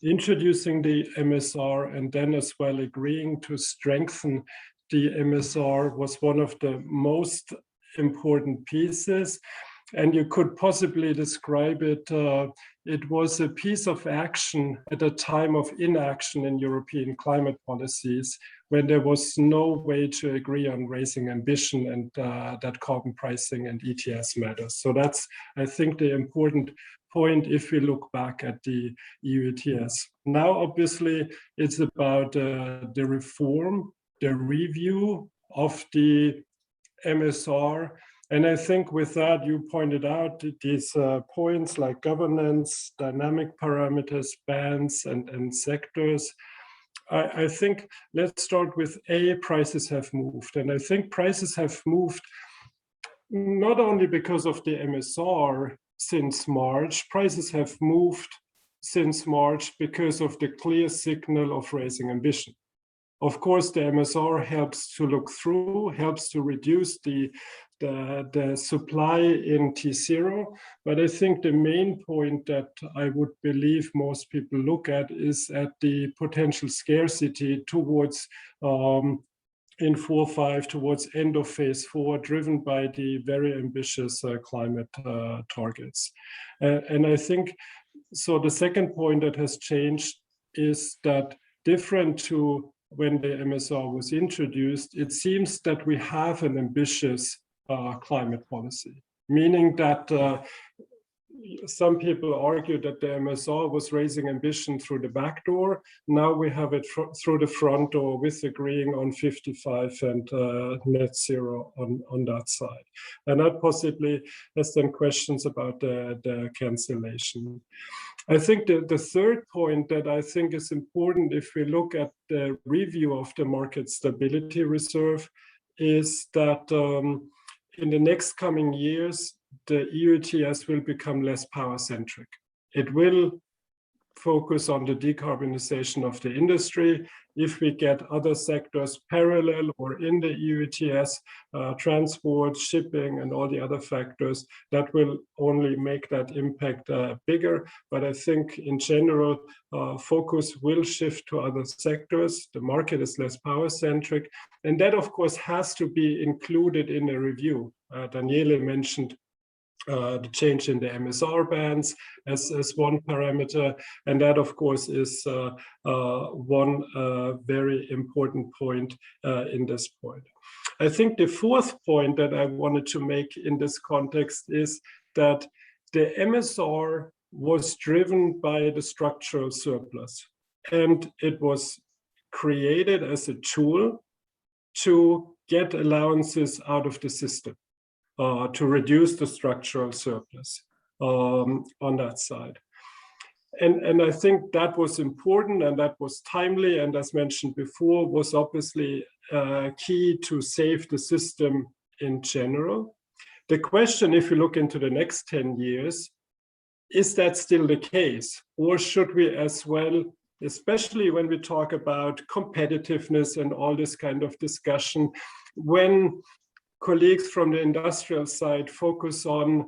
introducing the MSR and then as well agreeing to strengthen the MSR was one of the most important pieces. And you could possibly describe it, it was a piece of action at a time of inaction in European climate policies, when there was no way to agree on raising ambition and that carbon pricing and ETS matters. So that's, I think, the important point if we look back at the EU ETS. Now, obviously, it's about the reform, the review of the MSR. And I think with that, you pointed out these points like governance, dynamic parameters, bands, and sectors. I think let's start with prices have moved. And I think prices have moved not only because of the MSR since March, prices have moved since March because of the clear signal of raising ambition. Of course, the MSR helps to look through, helps to reduce the supply in T0. But I think the main point that I would believe most people look at is at the potential scarcity towards in 4.5 towards end of phase 4, driven by the very ambitious climate targets. And I think, so the second point that has changed is that different to when the MSR was introduced, it seems that we have an ambitious climate policy, meaning that some people argue that the MSR was raising ambition through the back door. Now we have it through the front door with agreeing on 55 and net zero on that side. And that possibly has then questions about the cancellation. I think the third point that I think is important if we look at the review of the market stability reserve is that in the next coming years, the EU ETS will become less power-centric. It will focus on the decarbonization of the industry. If we get other sectors parallel or in the EU ETS, transport, shipping, and all the other factors, that will only make that impact bigger. But I think in general, focus will shift to other sectors. The market is less power-centric. And that, of course, has to be included in a review. Daniele mentioned the change in the MSR bands as one parameter. And that, of course, is one very important point in this point. I think the fourth point that I wanted to make in this context is that the MSR was driven by the structural surplus. And it was created as a tool to get allowances out of the system. To reduce the structural surplus on that side. And I think that was important and that was timely, and as mentioned before, was obviously key to save the system in general. The question, if you look into the next 10 years, is that still the case? Or should we as well, especially when we talk about competitiveness and all this kind of discussion, when colleagues from the industrial side focus on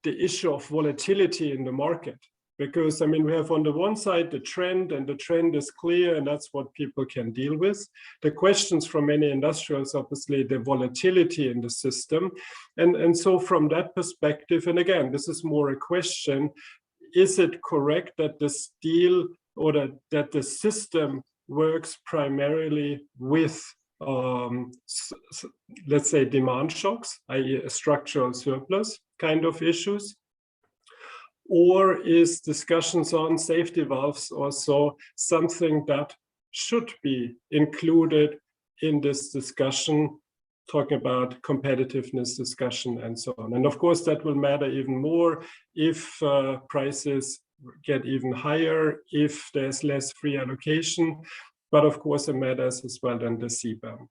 the issue of volatility in the market? Because, I mean, we have on the one side the trend, and the trend is clear, and that's what people can deal with. The questions from many industrials, obviously, the volatility in the system. And so from that perspective, and again, this is more a question, is it correct that the steel or that the system works primarily with let's say demand shocks, i.e. a structural surplus kind of issues? Or is discussions on safety valves also something that should be included in this discussion, talking about competitiveness discussion and so on? And of course, that will matter even more if prices get even higher, if there's less free allocation. But of course, it matters as well than the CBAM.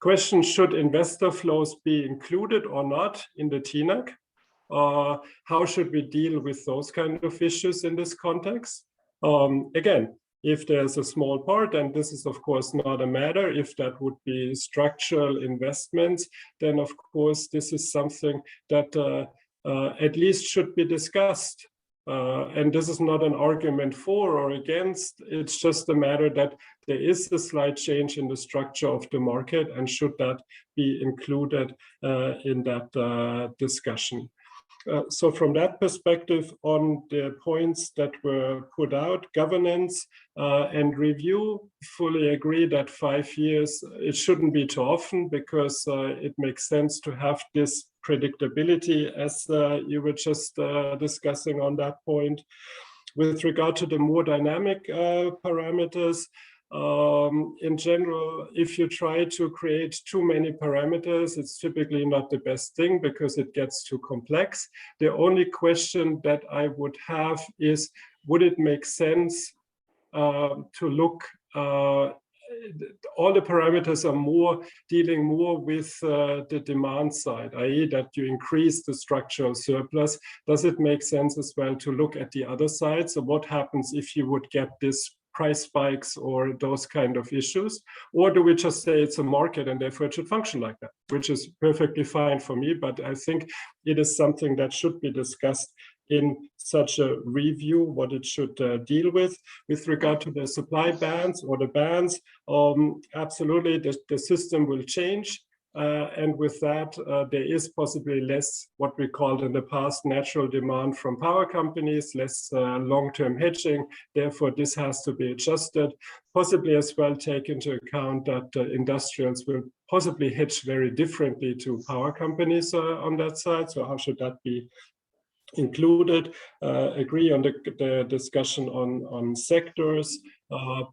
Question, should investor flows be included or not in the TNAC? How should we deal with those kind of issues in this context? Again, if there's a small part, and this is of course not a matter, if that would be structural investments, then of course this is something that at least should be discussed And this is not an argument for or against, it's just a matter that there is a slight change in the structure of the market, and should that be included in that discussion. So from that perspective, on the points that were put out, governance and review, fully agree that 5 years, it shouldn't be too often, because it makes sense to have this predictability, as you were just discussing on that point. With regard to the more dynamic parameters, in general, if you try to create too many parameters, it's typically not the best thing, because it gets too complex. The only question that I would have is, would it make sense to look, all the parameters are dealing more with the demand side, i.e. that you increase the structural surplus. Does it make sense as well to look at the other side? So what happens if you would get this price spikes or those kind of issues? Or do we just say it's a market and therefore it should function like that, which is perfectly fine for me, but I think it is something that should be discussed in such a review, what it should deal with. With regard to the supply bands or the bands, absolutely the system will change. And with that, there is possibly less what we called in the past natural demand from power companies, less long-term hedging. Therefore, this has to be adjusted. Possibly as well take into account that industrials will possibly hedge very differently to power companies on that side. So how should that be included? Agree on the discussion on sectors,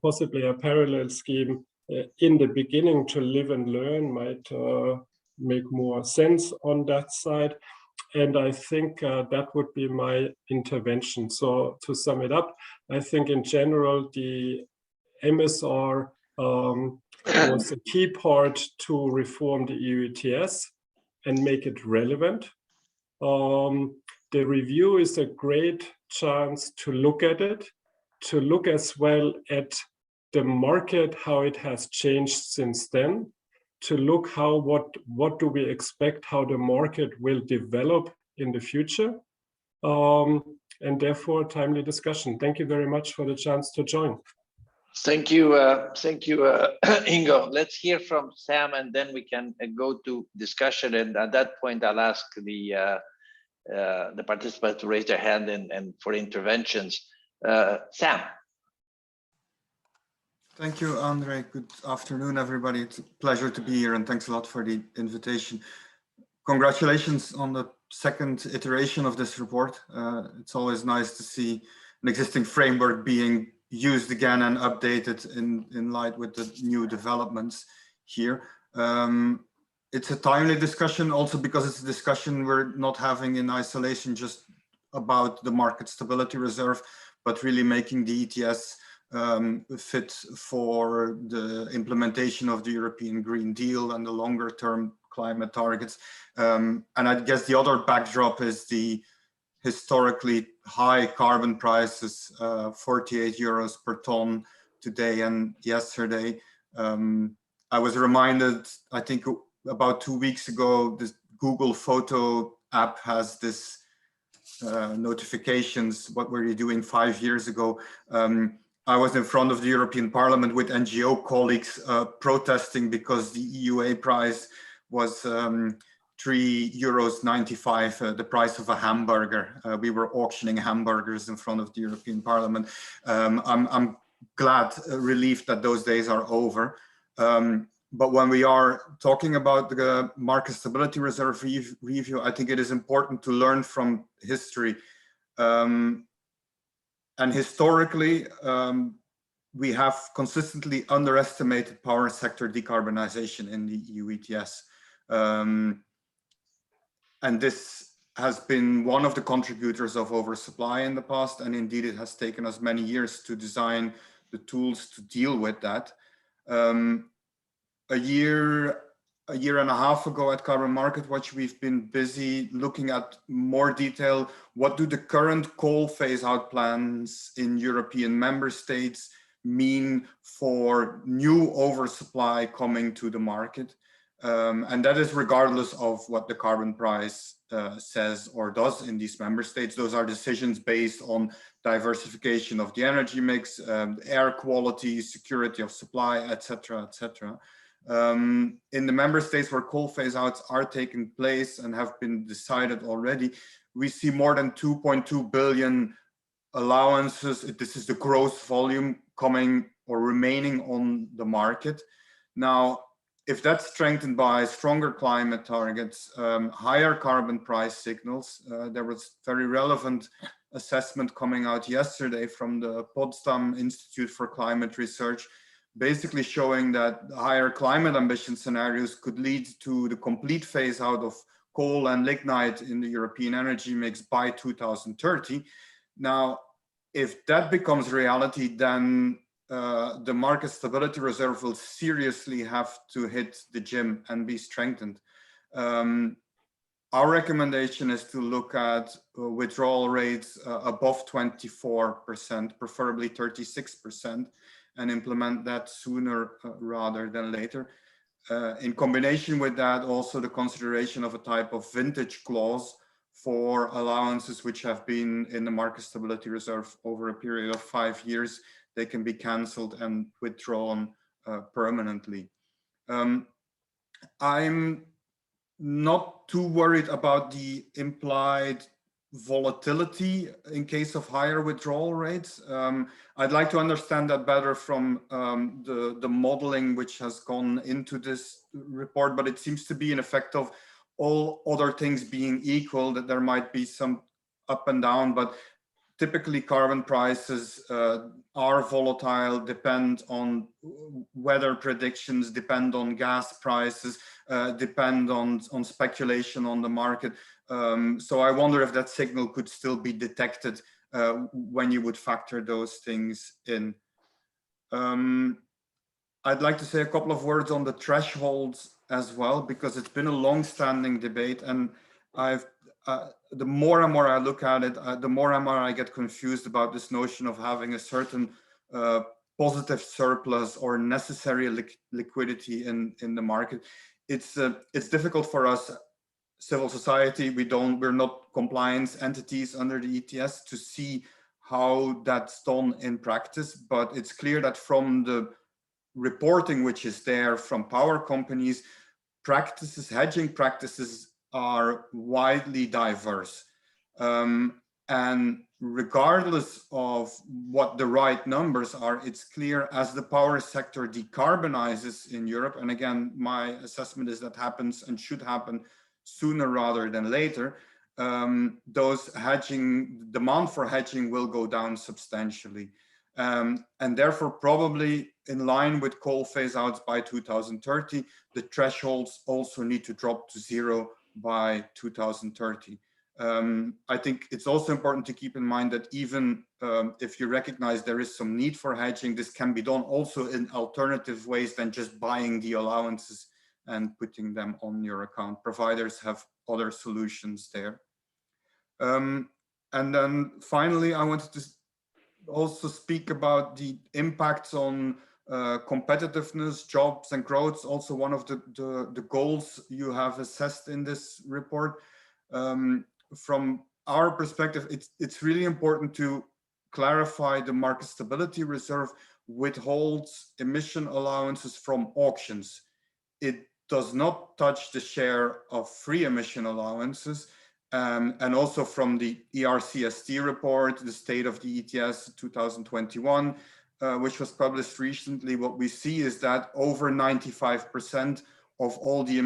possibly a parallel scheme in the beginning to live and learn might make more sense on that side. And I think that would be my intervention. So to sum it up, I think in general, the MSR was a key part to reform the EU ETS and make it relevant. The review is a great chance to look at it, to look as well at the market, how it has changed since then, to look what do we expect, how the market will develop in the future, and therefore timely discussion. Thank you very much for the chance to join. Thank you, Ingo. Let's hear from Sam, and then we can go to discussion. And at that point, I'll ask the participants to raise their hand and for interventions. Sam. Thank you, Andre. Good afternoon, everybody. It's a pleasure to be here, and thanks a lot for the invitation. Congratulations on the second iteration of this report. It's always nice to see an existing framework being used again and updated in light with the new developments here. It's a timely discussion also because it's a discussion we're not having in isolation just about the market stability reserve, but really making the ETS fit for the implementation of the European Green Deal and the longer term climate targets. And I guess the other backdrop is the historically high carbon prices, 48 euros per ton today and yesterday. I was reminded, I think about 2 weeks ago, this Google Photo app has this notifications, what were you doing 5 years ago? I was in front of the European Parliament with NGO colleagues protesting because the EUA price was €3.95, the price of a hamburger. We were auctioning hamburgers in front of the European Parliament. I'm glad, relieved that those days are over. But when we are talking about the market stability reserve review, I think it is important to learn from history. And historically, we have consistently underestimated power sector decarbonization in the EU ETS. And this has been one of the contributors of oversupply in the past. And indeed, it has taken us many years to design the tools to deal with that. A year and a half ago at Carbon Market Watch, we've been busy looking at more detail. What do the current coal phase out plans in European member states mean for new oversupply coming to the market? And that is regardless of what the carbon price says or does in these member states. Those are decisions based on diversification of the energy mix, air quality, security of supply, etc., etc. In the member states where coal phase outs are taking place and have been decided already, we see more than 2.2 billion allowances. This is the gross volume coming or remaining on the market. Now, if that's strengthened by stronger climate targets, higher carbon price signals, there was very relevant assessment coming out yesterday from the Potsdam Institute for Climate Research, basically showing that higher climate ambition scenarios could lead to the complete phase out of coal and lignite in the European energy mix by 2030. Now, if that becomes reality, then the market stability reserve will seriously have to hit the gym and be strengthened. Our recommendation is to look at withdrawal rates above 24%, preferably 36%, and implement that sooner rather than later. In combination with that, also the consideration of a type of vintage clause for allowances which have been in the market stability reserve over a period of 5 years. They can be cancelled and withdrawn permanently. I'm not too worried about the implied volatility in case of higher withdrawal rates. I'd like to understand that better from the modeling which has gone into this report, but it seems to be an effect of all other things being equal, that there might be some up and down, but typically carbon prices are volatile, depend on weather predictions, depend on gas prices, depend on speculation on the market. So I wonder if that signal could still be detected when you would factor those things in. I'd like to say a couple of words on the thresholds as well, because it's been a long-standing debate, and the more and more I look at it, the more and more I get confused about this notion of having a certain positive surplus or necessary liquidity in the market. It's difficult for us, civil society. We're not compliance entities under the ETS to see how that's done in practice, but it's clear that from the reporting which is there from power companies, hedging practices are widely diverse. And regardless of what the right numbers are, it's clear as the power sector decarbonizes in Europe, and again, my assessment is that happens and should happen sooner rather than later, those demand for hedging will go down substantially. And therefore, probably in line with coal phase outs by 2030, the thresholds also need to drop to zero by 2030. I think it's also important to keep in mind that even if you recognize there is some need for hedging, this can be done also in alternative ways than just buying the allowances and putting them on your account. Providers have other solutions there. And then finally, I wanted to also speak about the impacts on competitiveness, jobs and growth, also one of the goals you have assessed in this report. From our perspective, it's really important to clarify the market stability reserve withholds emission allowances from auctions. It does not touch the share of free emission allowances. And also from the ERCST report, the State of the ETS 2021, which was published recently, what we see is that over 95% of all the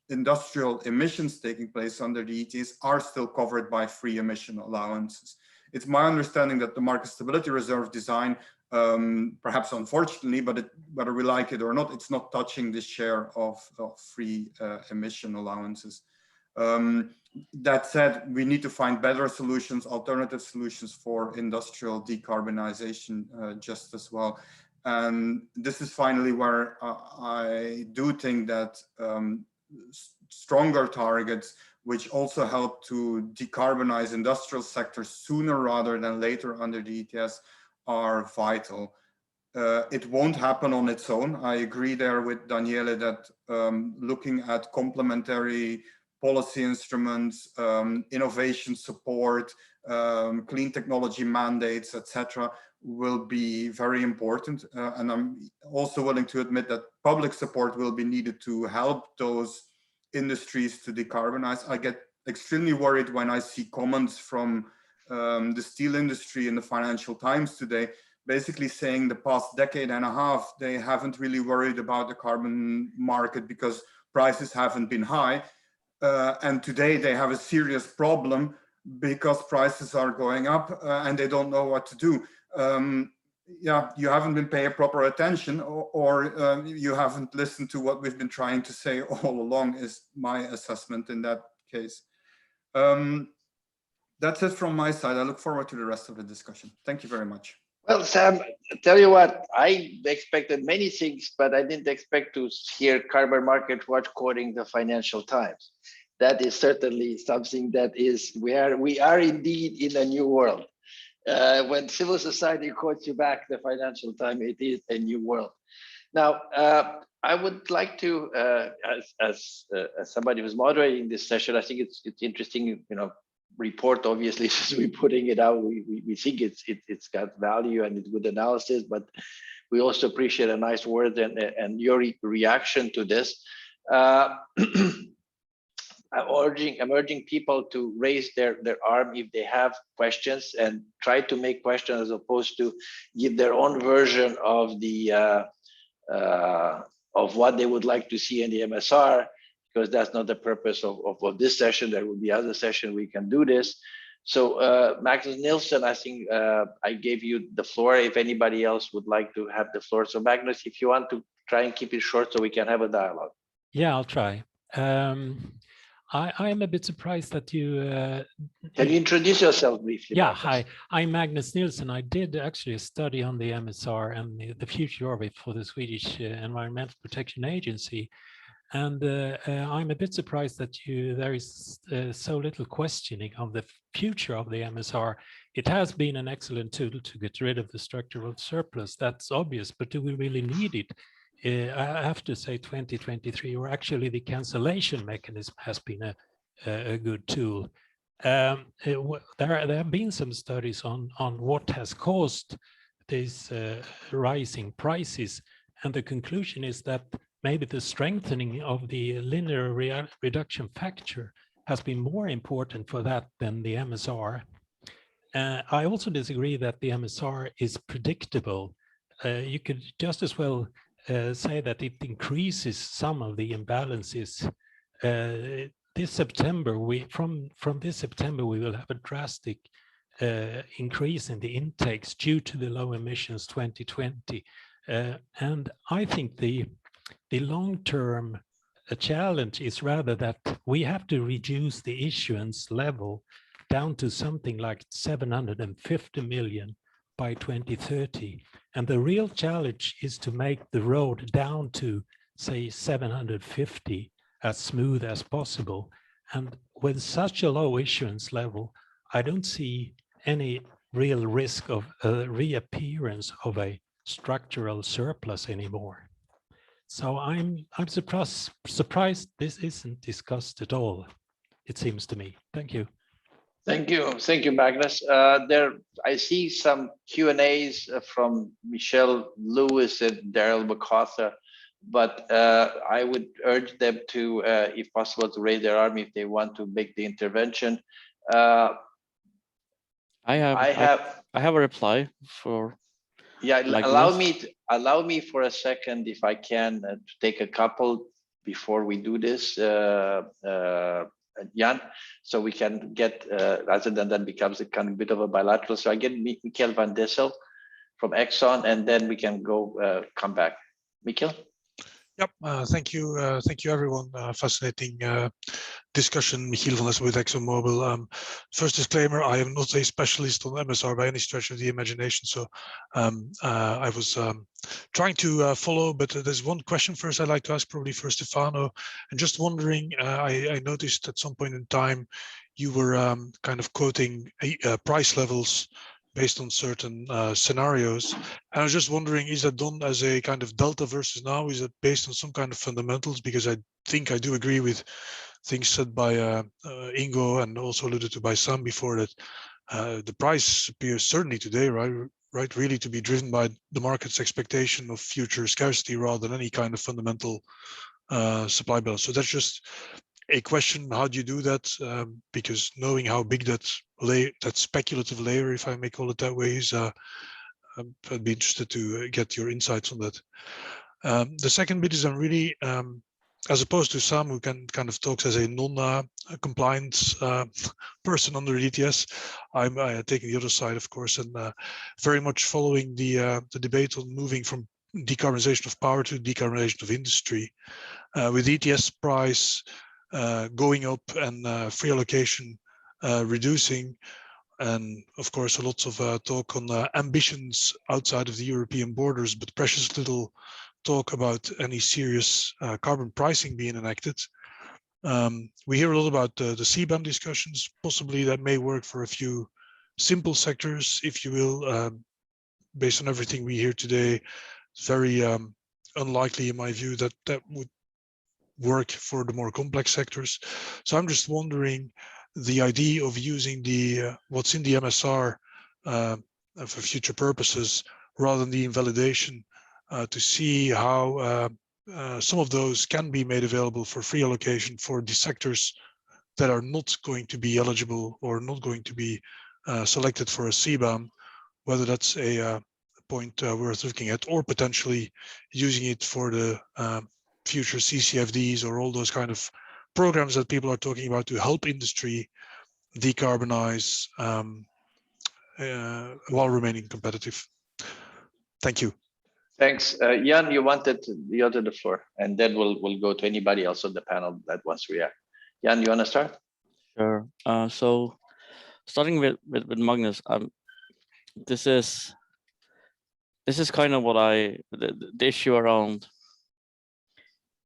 industrial emissions taking place under the ETS are still covered by free emission allowances. It's my understanding that the market stability reserve design, perhaps unfortunately, but whether we like it or not, it's not touching the share of free emission allowances. That said, we need to find better solutions, alternative solutions for industrial decarbonization just as well. And this is finally where I do think that stronger targets, which also help to decarbonize industrial sectors sooner rather than later under the ETS, are vital. it won't happen on its own. I agree there with Daniele that looking at complementary policy instruments, innovation support, clean technology mandates, etc., will be very important. And I'm also willing to admit that public support will be needed to help those industries to decarbonize. I get extremely worried when I see comments from the steel industry in the Financial Times today, basically saying the past decade and a half, they haven't really worried about the carbon market because prices haven't been high. And today they have a serious problem because prices are going up and they don't know what to do. Yeah, you haven't been paying proper attention, or you haven't listened to what we've been trying to say all along, is my assessment in that case. That's it from my side. I look forward to the rest of the discussion. Thank you very much. Well, Sam, I tell you what, I expected many things, but I didn't expect to hear Carbon Market Watch quoting the Financial Times. That is certainly something that is where we are indeed in a new world. When civil society quotes you back the Financial Times, it is a new world. Now, I would like to, as somebody who's moderating this session, I think it's interesting, report, obviously, since we're putting it out, we think it's got value and it's good analysis, but we also appreciate a nice word and your reaction to this. I'm urging people to raise their arm if they have questions and try to make questions as opposed to give their own version of the of what they would like to see in the MSR, because that's not the purpose of this session. There will be other sessions we can do this. So Magnus Nielsen, I think I gave you the floor if anybody else would like to have the floor. So Magnus, if you want to try and keep it short so we can have a dialogue. Yeah, I'll try. I am a bit surprised that you... Can you introduce yourself briefly? Yeah, Magnus? hi, I'm Magnus Nielsen. I did actually a study on the MSR and the future of it for the Swedish Environmental Protection Agency. And I'm a bit surprised that there is so little questioning of the future of the MSR. It has been an excellent tool to get rid of the structural surplus. That's obvious, but do we really need it? I have to say 2023, or actually the cancellation mechanism has been a good tool. There have been some studies on what has caused these rising prices, and the conclusion is that maybe the strengthening of the linear reduction factor has been more important for that than the MSR. I also disagree that the MSR is predictable. You could just as well say that it increases some of the imbalances. This September, from this September, we will have a drastic increase in the intakes due to the low emissions 2020. And I think the long-term challenge is rather that we have to reduce the issuance level down to something like 750 million by 2030. And the real challenge is to make the road down to, say, 750 as smooth as possible. And with such a low issuance level, I don't see any real risk of a reappearance of a structural surplus anymore. So I'm surprised this isn't discussed at all, it seems to me. Thank you. Thank you, Magnus. I see some Q&As from Michelle Lewis and Daryl MacArthur, but I would urge them to, if possible, to raise their arm if they want to make the intervention. I have a reply for. Yeah, Magnus. allow me for a second, if I can, to take a couple before we do this, Jan, so we can get, rather than that becomes a kind of bit of a bilateral. So I get Michiel van Dissel from Exxon, and then we can go come back. Michiel? Yep, thank you everyone. Fascinating discussion. Michiel van Dissel with ExxonMobil. First disclaimer, I am not a specialist on MSR by any stretch of the imagination, so I was trying to follow, but there's one question first I'd like to ask, probably for Stefano, and just wondering, I noticed at some point in time you were kind of quoting price levels based on certain scenarios. And I was just wondering, is that done as a kind of delta versus now? Is it based on some kind of fundamentals? Because I think I do agree with things said by Ingo and also alluded to by Sam before, that the price appears certainly today, right, really to be driven by the market's expectation of future scarcity rather than any kind of fundamental supply balance. So that's just a question: how do you do that? Because knowing how big that speculative layer, if I may call it that way, is, I'd be interested to get your insights on that. The second bit is, I'm really, as opposed to Sam, who kind of talks as a non-compliance person under ETS, I'm taking the other side, of course, and very much following the debate on moving from decarbonization of power to decarbonization of industry. With ETS price going up and free allocation reducing, and of course, lots of talk on ambitions outside of the European borders, but precious little talk about any serious carbon pricing being enacted. We hear a lot about the CBAM discussions. Possibly that may work for a few simple sectors, if you will. Based on everything we hear today, it's very unlikely, in my view, that that would work for the more complex sectors. So I'm just wondering, the idea of using the what's in the MSR for future purposes rather than the invalidation, to see how some of those can be made available for free allocation for the sectors that are not going to be eligible or not going to be selected for a CBAM, whether that's a point worth looking at, or potentially using it for the future CCFDs or all those kind of programs that people are talking about to help industry decarbonize while remaining competitive. Thank you. Thanks. Jan, you wanted the floor, and then we'll go to anybody else on the panel that wants to react. Jan, you want to start? Sure. So starting with Magnus, this is kind of what the issue around,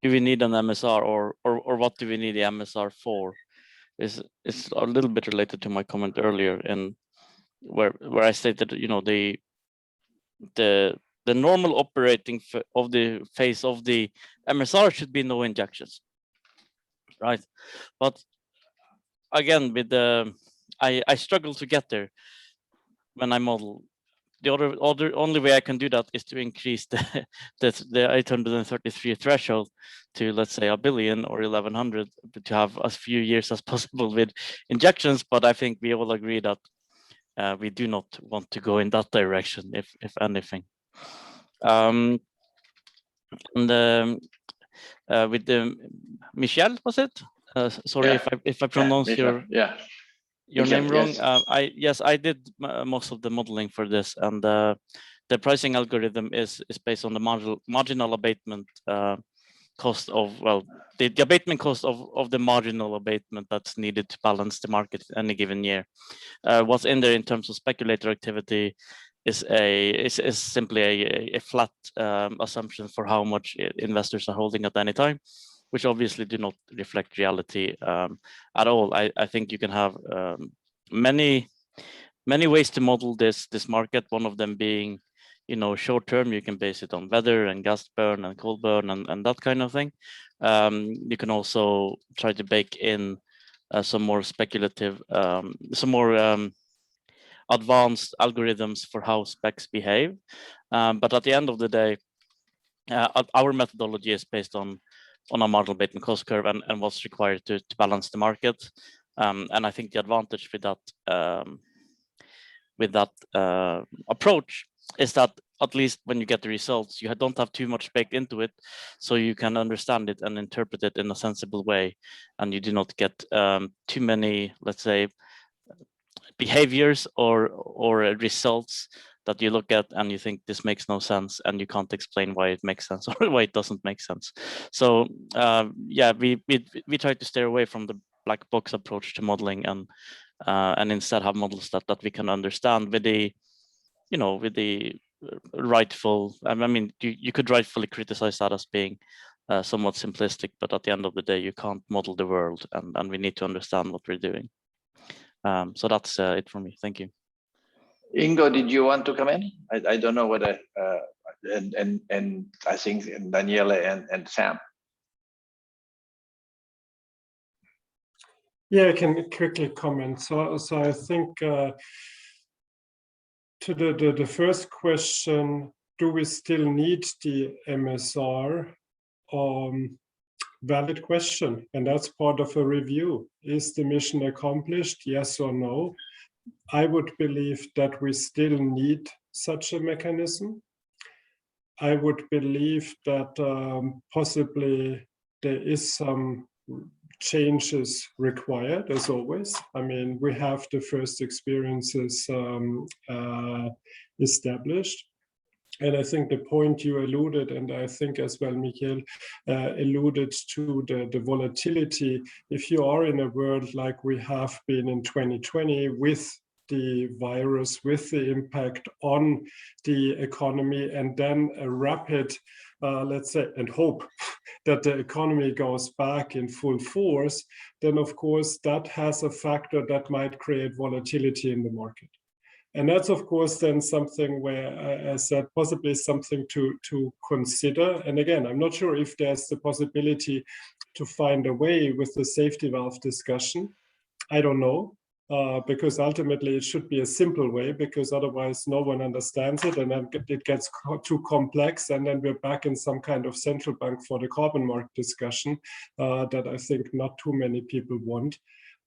do we need an MSR or what do we need the MSR for? Is a little bit related to my comment earlier, and where I stated, you know, the normal operating of the phase of the MSR should be no injections, right? But again, with I struggle to get there when I model. The only way I can do that is to increase the 833 threshold to, let's say, 1 billion or 1100, to have as few years as possible with injections. But I think we all agree that we do not want to go in that direction, if anything. And with the Michel, was it? Sorry, yeah. if I pronounce your name wrong. Yes. I did most of the modeling for this, and the pricing algorithm is based on the marginal abatement cost of, well, the abatement cost of the marginal abatement that's needed to balance the market any given year. What's in there in terms of speculator activity is simply a flat assumption for how much investors are holding at any time, which obviously do not reflect reality at all. I think you can have many ways to model this market. One of them being, you know, short term, you can base it on weather and gas burn and coal burn and that kind of thing. You can also try to bake in some more speculative, some more advanced algorithms for how specs behave. But at the end of the day, our methodology is based on a marginal abatement cost curve and what's required to balance the market. And I think the advantage with that approach is that at least when you get the results, you don't have too much baked into it, so you can understand it and interpret it in a sensible way, and you do not get too many, let's say, behaviors or results that you look at and you think this makes no sense, and you can't explain why it makes sense or why it doesn't make sense. So yeah, we try to stay away from the black box approach to modeling and instead have models that we can understand with the, you know, with the rightful. I mean, you could rightfully criticize that as being somewhat simplistic, but at the end of the day, you can't model the world, and we need to understand what we're doing. So that's it for me. Thank you. Ingo, did you want to come in? I don't know whether, and I think Daniele and Sam. Yeah, I can quickly comment. So I think to the first question, do we still need the MSR? Valid question, and that's part of a review. Is the mission accomplished? Yes or no? I would believe that we still need such a mechanism. I would believe that possibly there is some changes required, as always. I mean, we have the first experiences established. And I think the point you alluded, and I think as well, Michael, alluded to the volatility. If you are in a world like we have been in 2020 with the virus, with the impact on the economy, and then a rapid, let's say, and hope that the economy goes back in full force, then of course that has a factor that might create volatility in the market. And that's, of course, then something where I said possibly something to consider. And again, I'm not sure if there's the possibility to find a way with the safety valve discussion. I don't know, because ultimately it should be a simple way, because otherwise no one understands it, and then it gets too complex, and then we're back in some kind of central bank for the carbon market discussion that I think not too many people want.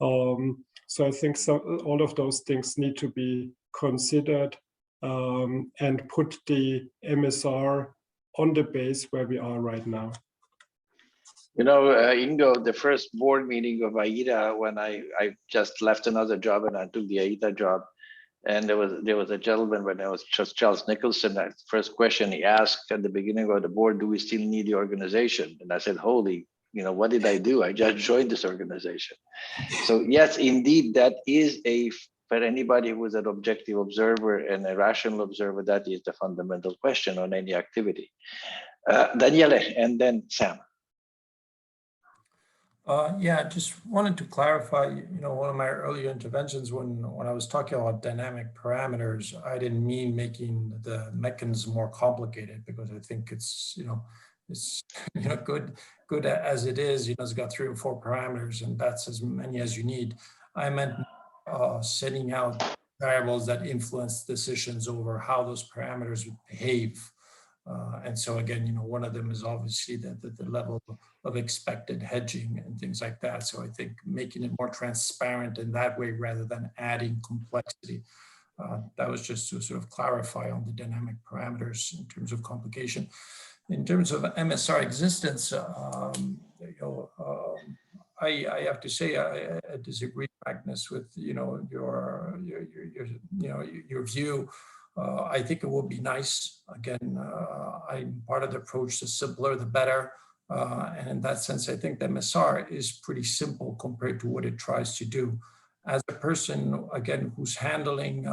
So I think all of those things need to be considered and put the MSR on the base where we are right now. You know, Ingo, the first board meeting of AIDA, when I just left another job and I took the AIDA job, and there was a gentleman, when it was just Charles Nicholson, that first question he asked at the beginning of the board, do we still need the organization? And I said, holy, you know, what did I do? I just joined this organization. So yes, indeed, that is for anybody who is an objective observer and a rational observer, that is the fundamental question on any activity. Daniele, and then Sam. Yeah, just wanted to clarify, you know, one of my earlier interventions when I was talking about dynamic parameters, I didn't mean making the mechanism more complicated, because I think it's, you know, good as it is. You know, it's got 3 or 4 parameters, and that's as many as you need. I meant setting out variables that influence decisions over how those parameters would behave. And so again, you know, one of them is obviously the level of expected hedging and things like that. So I think making it more transparent in that way rather than adding complexity. That was just to sort of clarify on the dynamic parameters in terms of complication. In terms of MSR existence, you know, I have to say I disagree, Magnus, with your view. I think it would be nice. Again, I'm part of the approach: the simpler, the better. And in that sense, I think the MSR is pretty simple compared to what it tries to do. As a person, again, who's handling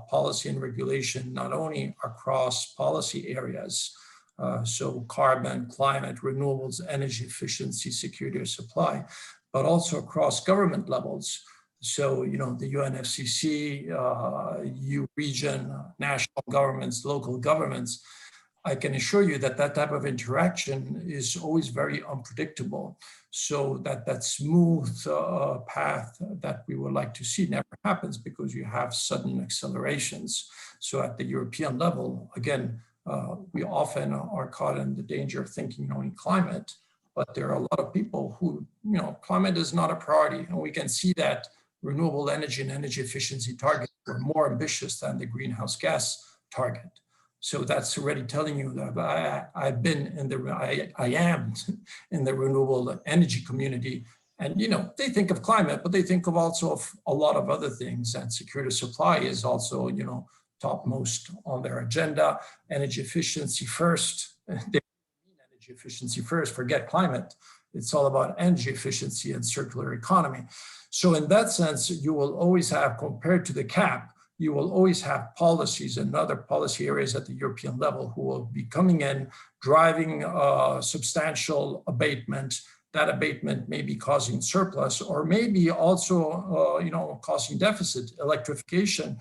policy and regulation, not only across policy areas, so carbon, climate, renewables, energy efficiency, security of supply, but also across government levels. So, you know, the UNFCCC, EU region, national governments, local governments. I can assure you that that type of interaction is always very unpredictable. So that smooth path that we would like to see never happens, because you have sudden accelerations. So at the European level, again, we often are caught in the danger of thinking only climate, but there are a lot of people who, you know, climate is not a priority. And we can see that renewable energy and energy efficiency targets were more ambitious than the greenhouse gas target. So that's already telling you that I am in the renewable energy community. And, you know, they think of climate, but they think of also of a lot of other things. And security of supply is also, you know, topmost on their agenda. Energy efficiency first. They mean energy efficiency first, forget climate. It's all about energy efficiency and circular economy. So in that sense, you will always have, compared to the cap, you will always have policies and other policy areas at the European level who will be coming in, driving substantial abatement. That abatement may be causing surplus, or maybe also, you know, causing deficit. Electrification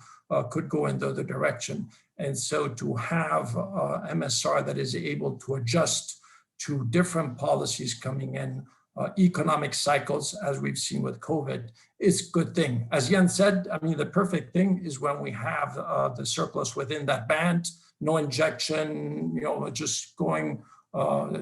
could go in the other direction. And so to have MSR that is able to adjust to different policies coming in, economic cycles, as we've seen with COVID, is a good thing. As Jan said, I mean, the perfect thing is when we have the surplus within that band, no injection, just going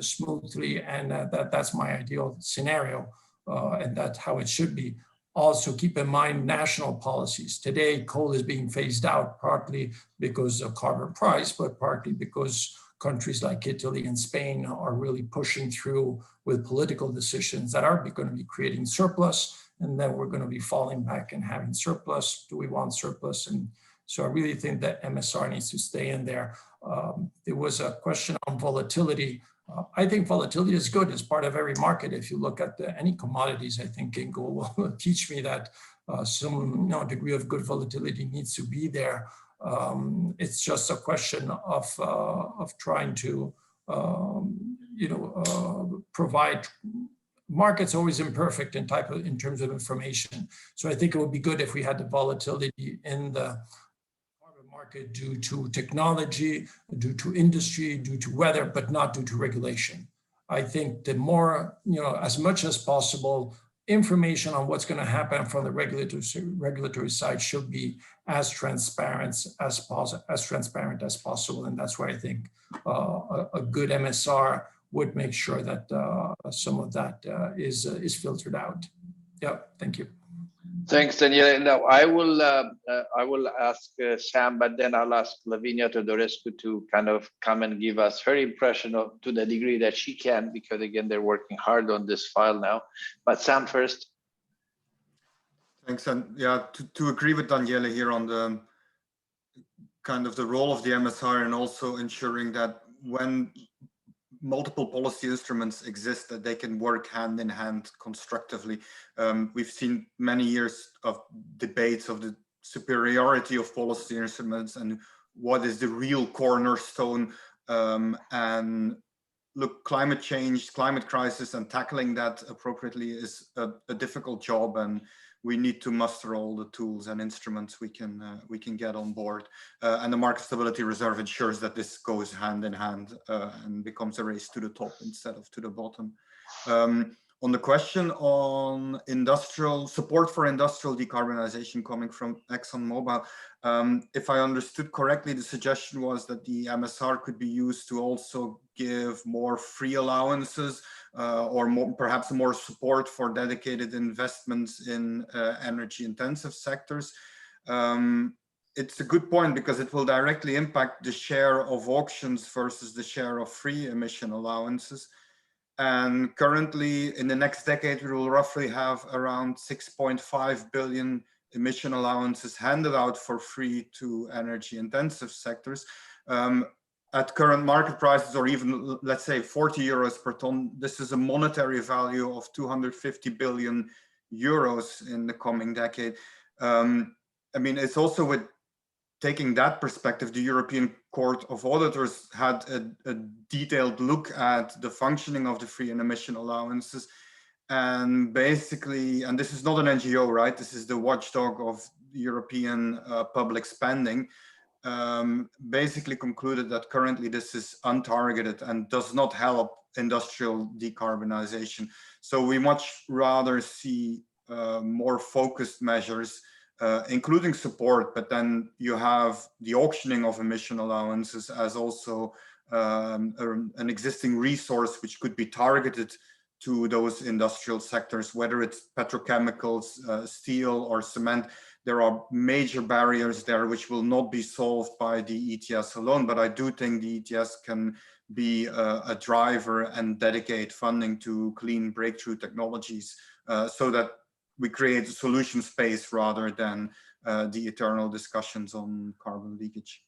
smoothly, and that's my ideal scenario, and that's how it should be. Also keep in mind national policies. Today, coal is being phased out partly because of carbon price, but partly because countries like Italy and Spain are really pushing through with political decisions that are going to be creating surplus, and then we're going to be falling back and having surplus. Do we want surplus? And so I really think that MSR needs to stay in there. There was a question on volatility. I think volatility is good as part of every market. If you look at any commodities, I think Ingo will teach me that some degree of good volatility needs to be there. It's just a question of trying to provide. Markets always imperfect in terms of information. So I think it would be good if we had the volatility in the market due to technology, due to industry, due to weather, but not due to regulation. I think the more, as much as possible, information on what's going to happen from the regulatory side should be as transparent as possible. And that's why I think a good MSR would make sure that some of that is filtered out. Yeah, thank you. Thanks, Daniele. Now I will ask Sam, but then I'll ask Lavinia Teodorescu to kind of come and give us her impression of, to the degree that she can, because again, they're working hard on this file now. But Sam first. Thanks, and yeah, to agree with Daniele here on the kind of the role of the MSR, and also ensuring that when multiple policy instruments exist, that they can work hand in hand constructively. We've seen many years of debates of the superiority of policy instruments and what is the real cornerstone. And look, climate change, climate crisis, and tackling that appropriately is a difficult job, and we need to muster all the tools and instruments we can get on board. And the Market Stability Reserve ensures that this goes hand in hand and becomes a race to the top instead of to the bottom. On the question on industrial support for industrial decarbonization coming from ExxonMobil, if I understood correctly, the suggestion was that the MSR could be used to also give more free allowances or perhaps more support for dedicated investments in energy intensive sectors. It's a good point because it will directly impact the share of auctions versus the share of free emission allowances. And currently, in the next decade, we will roughly have around 6.5 billion emission allowances handed out for free to energy intensive sectors. At current market prices, or even let's say 40 euros per ton, this is a monetary value of 250 billion euros in the coming decade. I mean, it's also with taking that perspective, the European Court of Auditors had a detailed look at the functioning of the free and emission allowances. And basically, and this is not an NGO, right? This is the watchdog of European public spending. Basically concluded that currently this is untargeted and does not help industrial decarbonization. So we much rather see more focused measures, including support, but then you have the auctioning of emission allowances as also an existing resource which could be targeted to those industrial sectors, whether it's petrochemicals, steel or cement. There are major barriers there which will not be solved by the ETS alone, but I do think the ETS can be a driver and dedicate funding to clean breakthrough technologies so that we create a solution space rather than the eternal discussions on carbon leakage.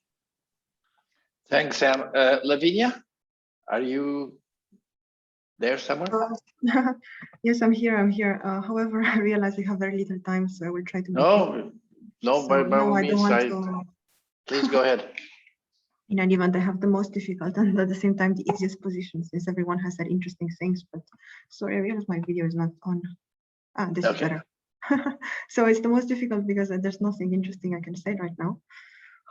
Thanks, Sam. Lavinia, are you there somewhere? Yes, I'm here. However, I realize we have very little time, so I will try to. By all means, please go ahead. In any event, I have the most difficult and at the same time the easiest position, since everyone has said interesting things. But sorry, I realize my video is not on. This is better. So it's the most difficult because there's nothing interesting I can say right now.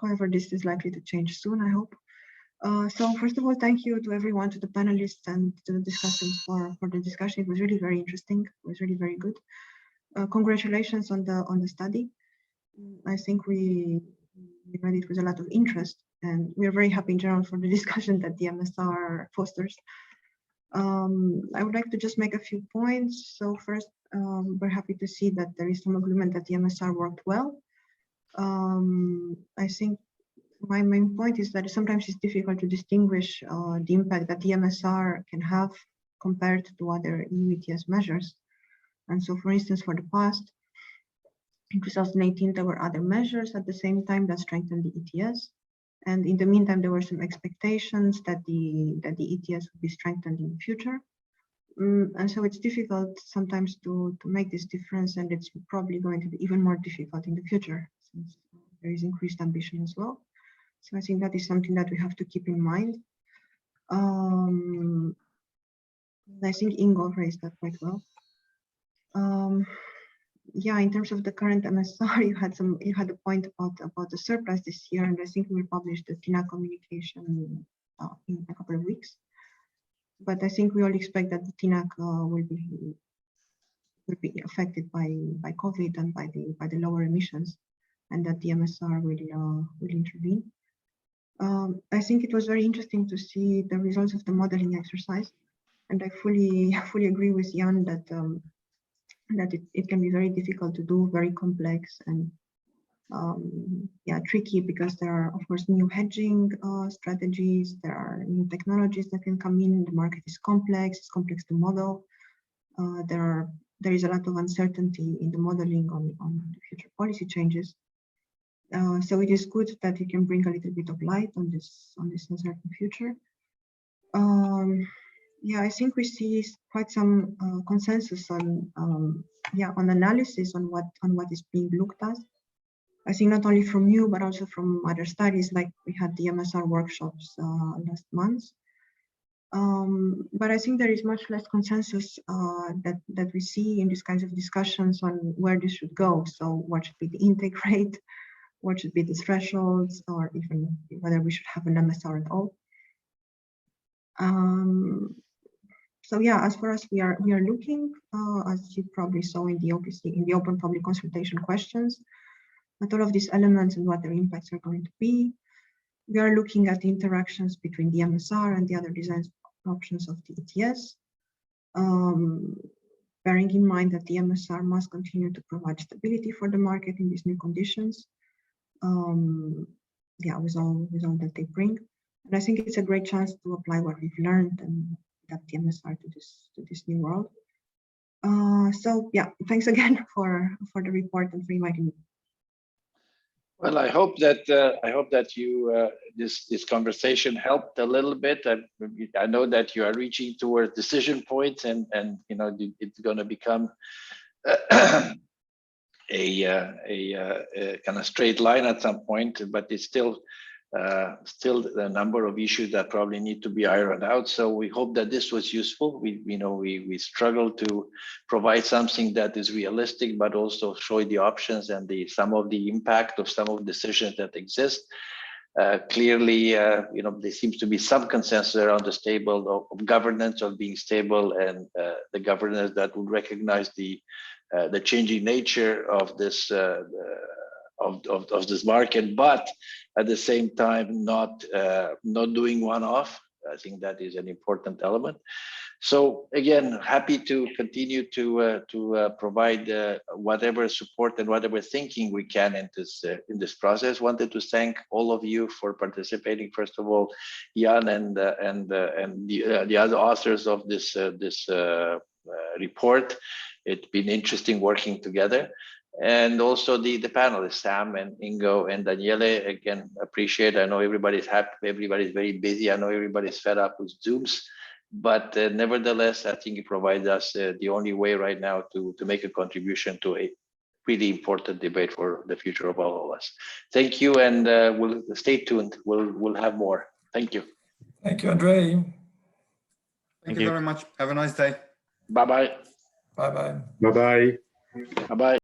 However, this is likely to change soon, I hope. So first of all, thank you to everyone, to the panelists and to the discussants for the discussion. It was really very interesting. It was really very good. Congratulations on the study. I think we read it with a lot of interest, and we are very happy in general for the discussion that the MSR fosters. I would like to just make a few points. So first, we're happy to see that there is some agreement that the MSR worked well. I think my main point is that sometimes it's difficult to distinguish the impact that the MSR can have compared to other EU ETS measures. And so, for instance, for the past, in 2018, there were other measures at the same time that strengthened the ETS. And in the meantime, there were some expectations that the ETS would be strengthened in the future. And so it's difficult sometimes to make this difference, and it's probably going to be even more difficult in the future since there is increased ambition as well. So I think that is something that we have to keep in mind. I think Ingo raised that quite well. Yeah, in terms of the current MSR, you had a point about the surplus this year, and I think we will publish the TINA communication in a couple of weeks. But I think we all expect that the TINAC will be affected by COVID and by the lower emissions, and that the MSR will intervene. I think it was very interesting to see the results of the modeling exercise, and I fully agree with Jan that it can be very difficult to do, very complex and yeah, tricky, because there are, of course, new hedging strategies, there are new technologies that can come in, the market is complex, it's complex to model. There is a lot of uncertainty in the modeling on the future policy changes. So it is good that you can bring a little bit of light on this uncertain future. Yeah, I think we see quite some consensus on analysis on what is being looked at. I think not only from you, but also from other studies, like we had the MSR workshops last month. But I think there is much less consensus that we see in these kinds of discussions on where this should go. So what should be the intake rate? What should be the thresholds, or even whether we should have an MSR at all? So yeah, as far as we are looking, as you probably saw in the OPC, in the open public consultation questions, at all of these elements and what their impacts are going to be. We are looking at the interactions between the MSR and the other design options of the ETS, bearing in mind that the MSR must continue to provide stability for the market in these new conditions. Yeah, with all that they bring. And I think it's a great chance to apply what we've learned and adapt the MSR to this new world. So yeah, thanks again for the report and for inviting me. Well, I hope that you this conversation helped a little bit. I know that you are reaching towards decision points, and you know it's going to become a kind of straight line at some point, but it's still a number of issues that probably need to be ironed out. So we hope that this was useful. We struggle to provide something that is realistic, but also show the options and some of the impact of some of the decisions that exist. Clearly, there seems to be some consensus around the stable of governance, of being stable, and the governance that would recognize the changing nature of this of this market, but at the same time not doing one-off. I think that is an important element. So again, happy to continue to provide whatever support and whatever thinking we can in this process. Wanted to thank all of you for participating. First of all, Jan and the other authors of this report. It's been interesting working together. And also the panelists, Sam and Ingo and Daniele, again, appreciate. I know everybody's happy, everybody's very busy. I know everybody's fed up with Zooms, but nevertheless, I think it provides us the only way right now to make a contribution to a really important debate for the future of all of us. Thank you, and we'll stay tuned. We'll have more. Thank you. Thank you, Andre. Thank you very much. Have a nice day. Bye-bye. Bye-bye. Bye-bye. Bye-bye.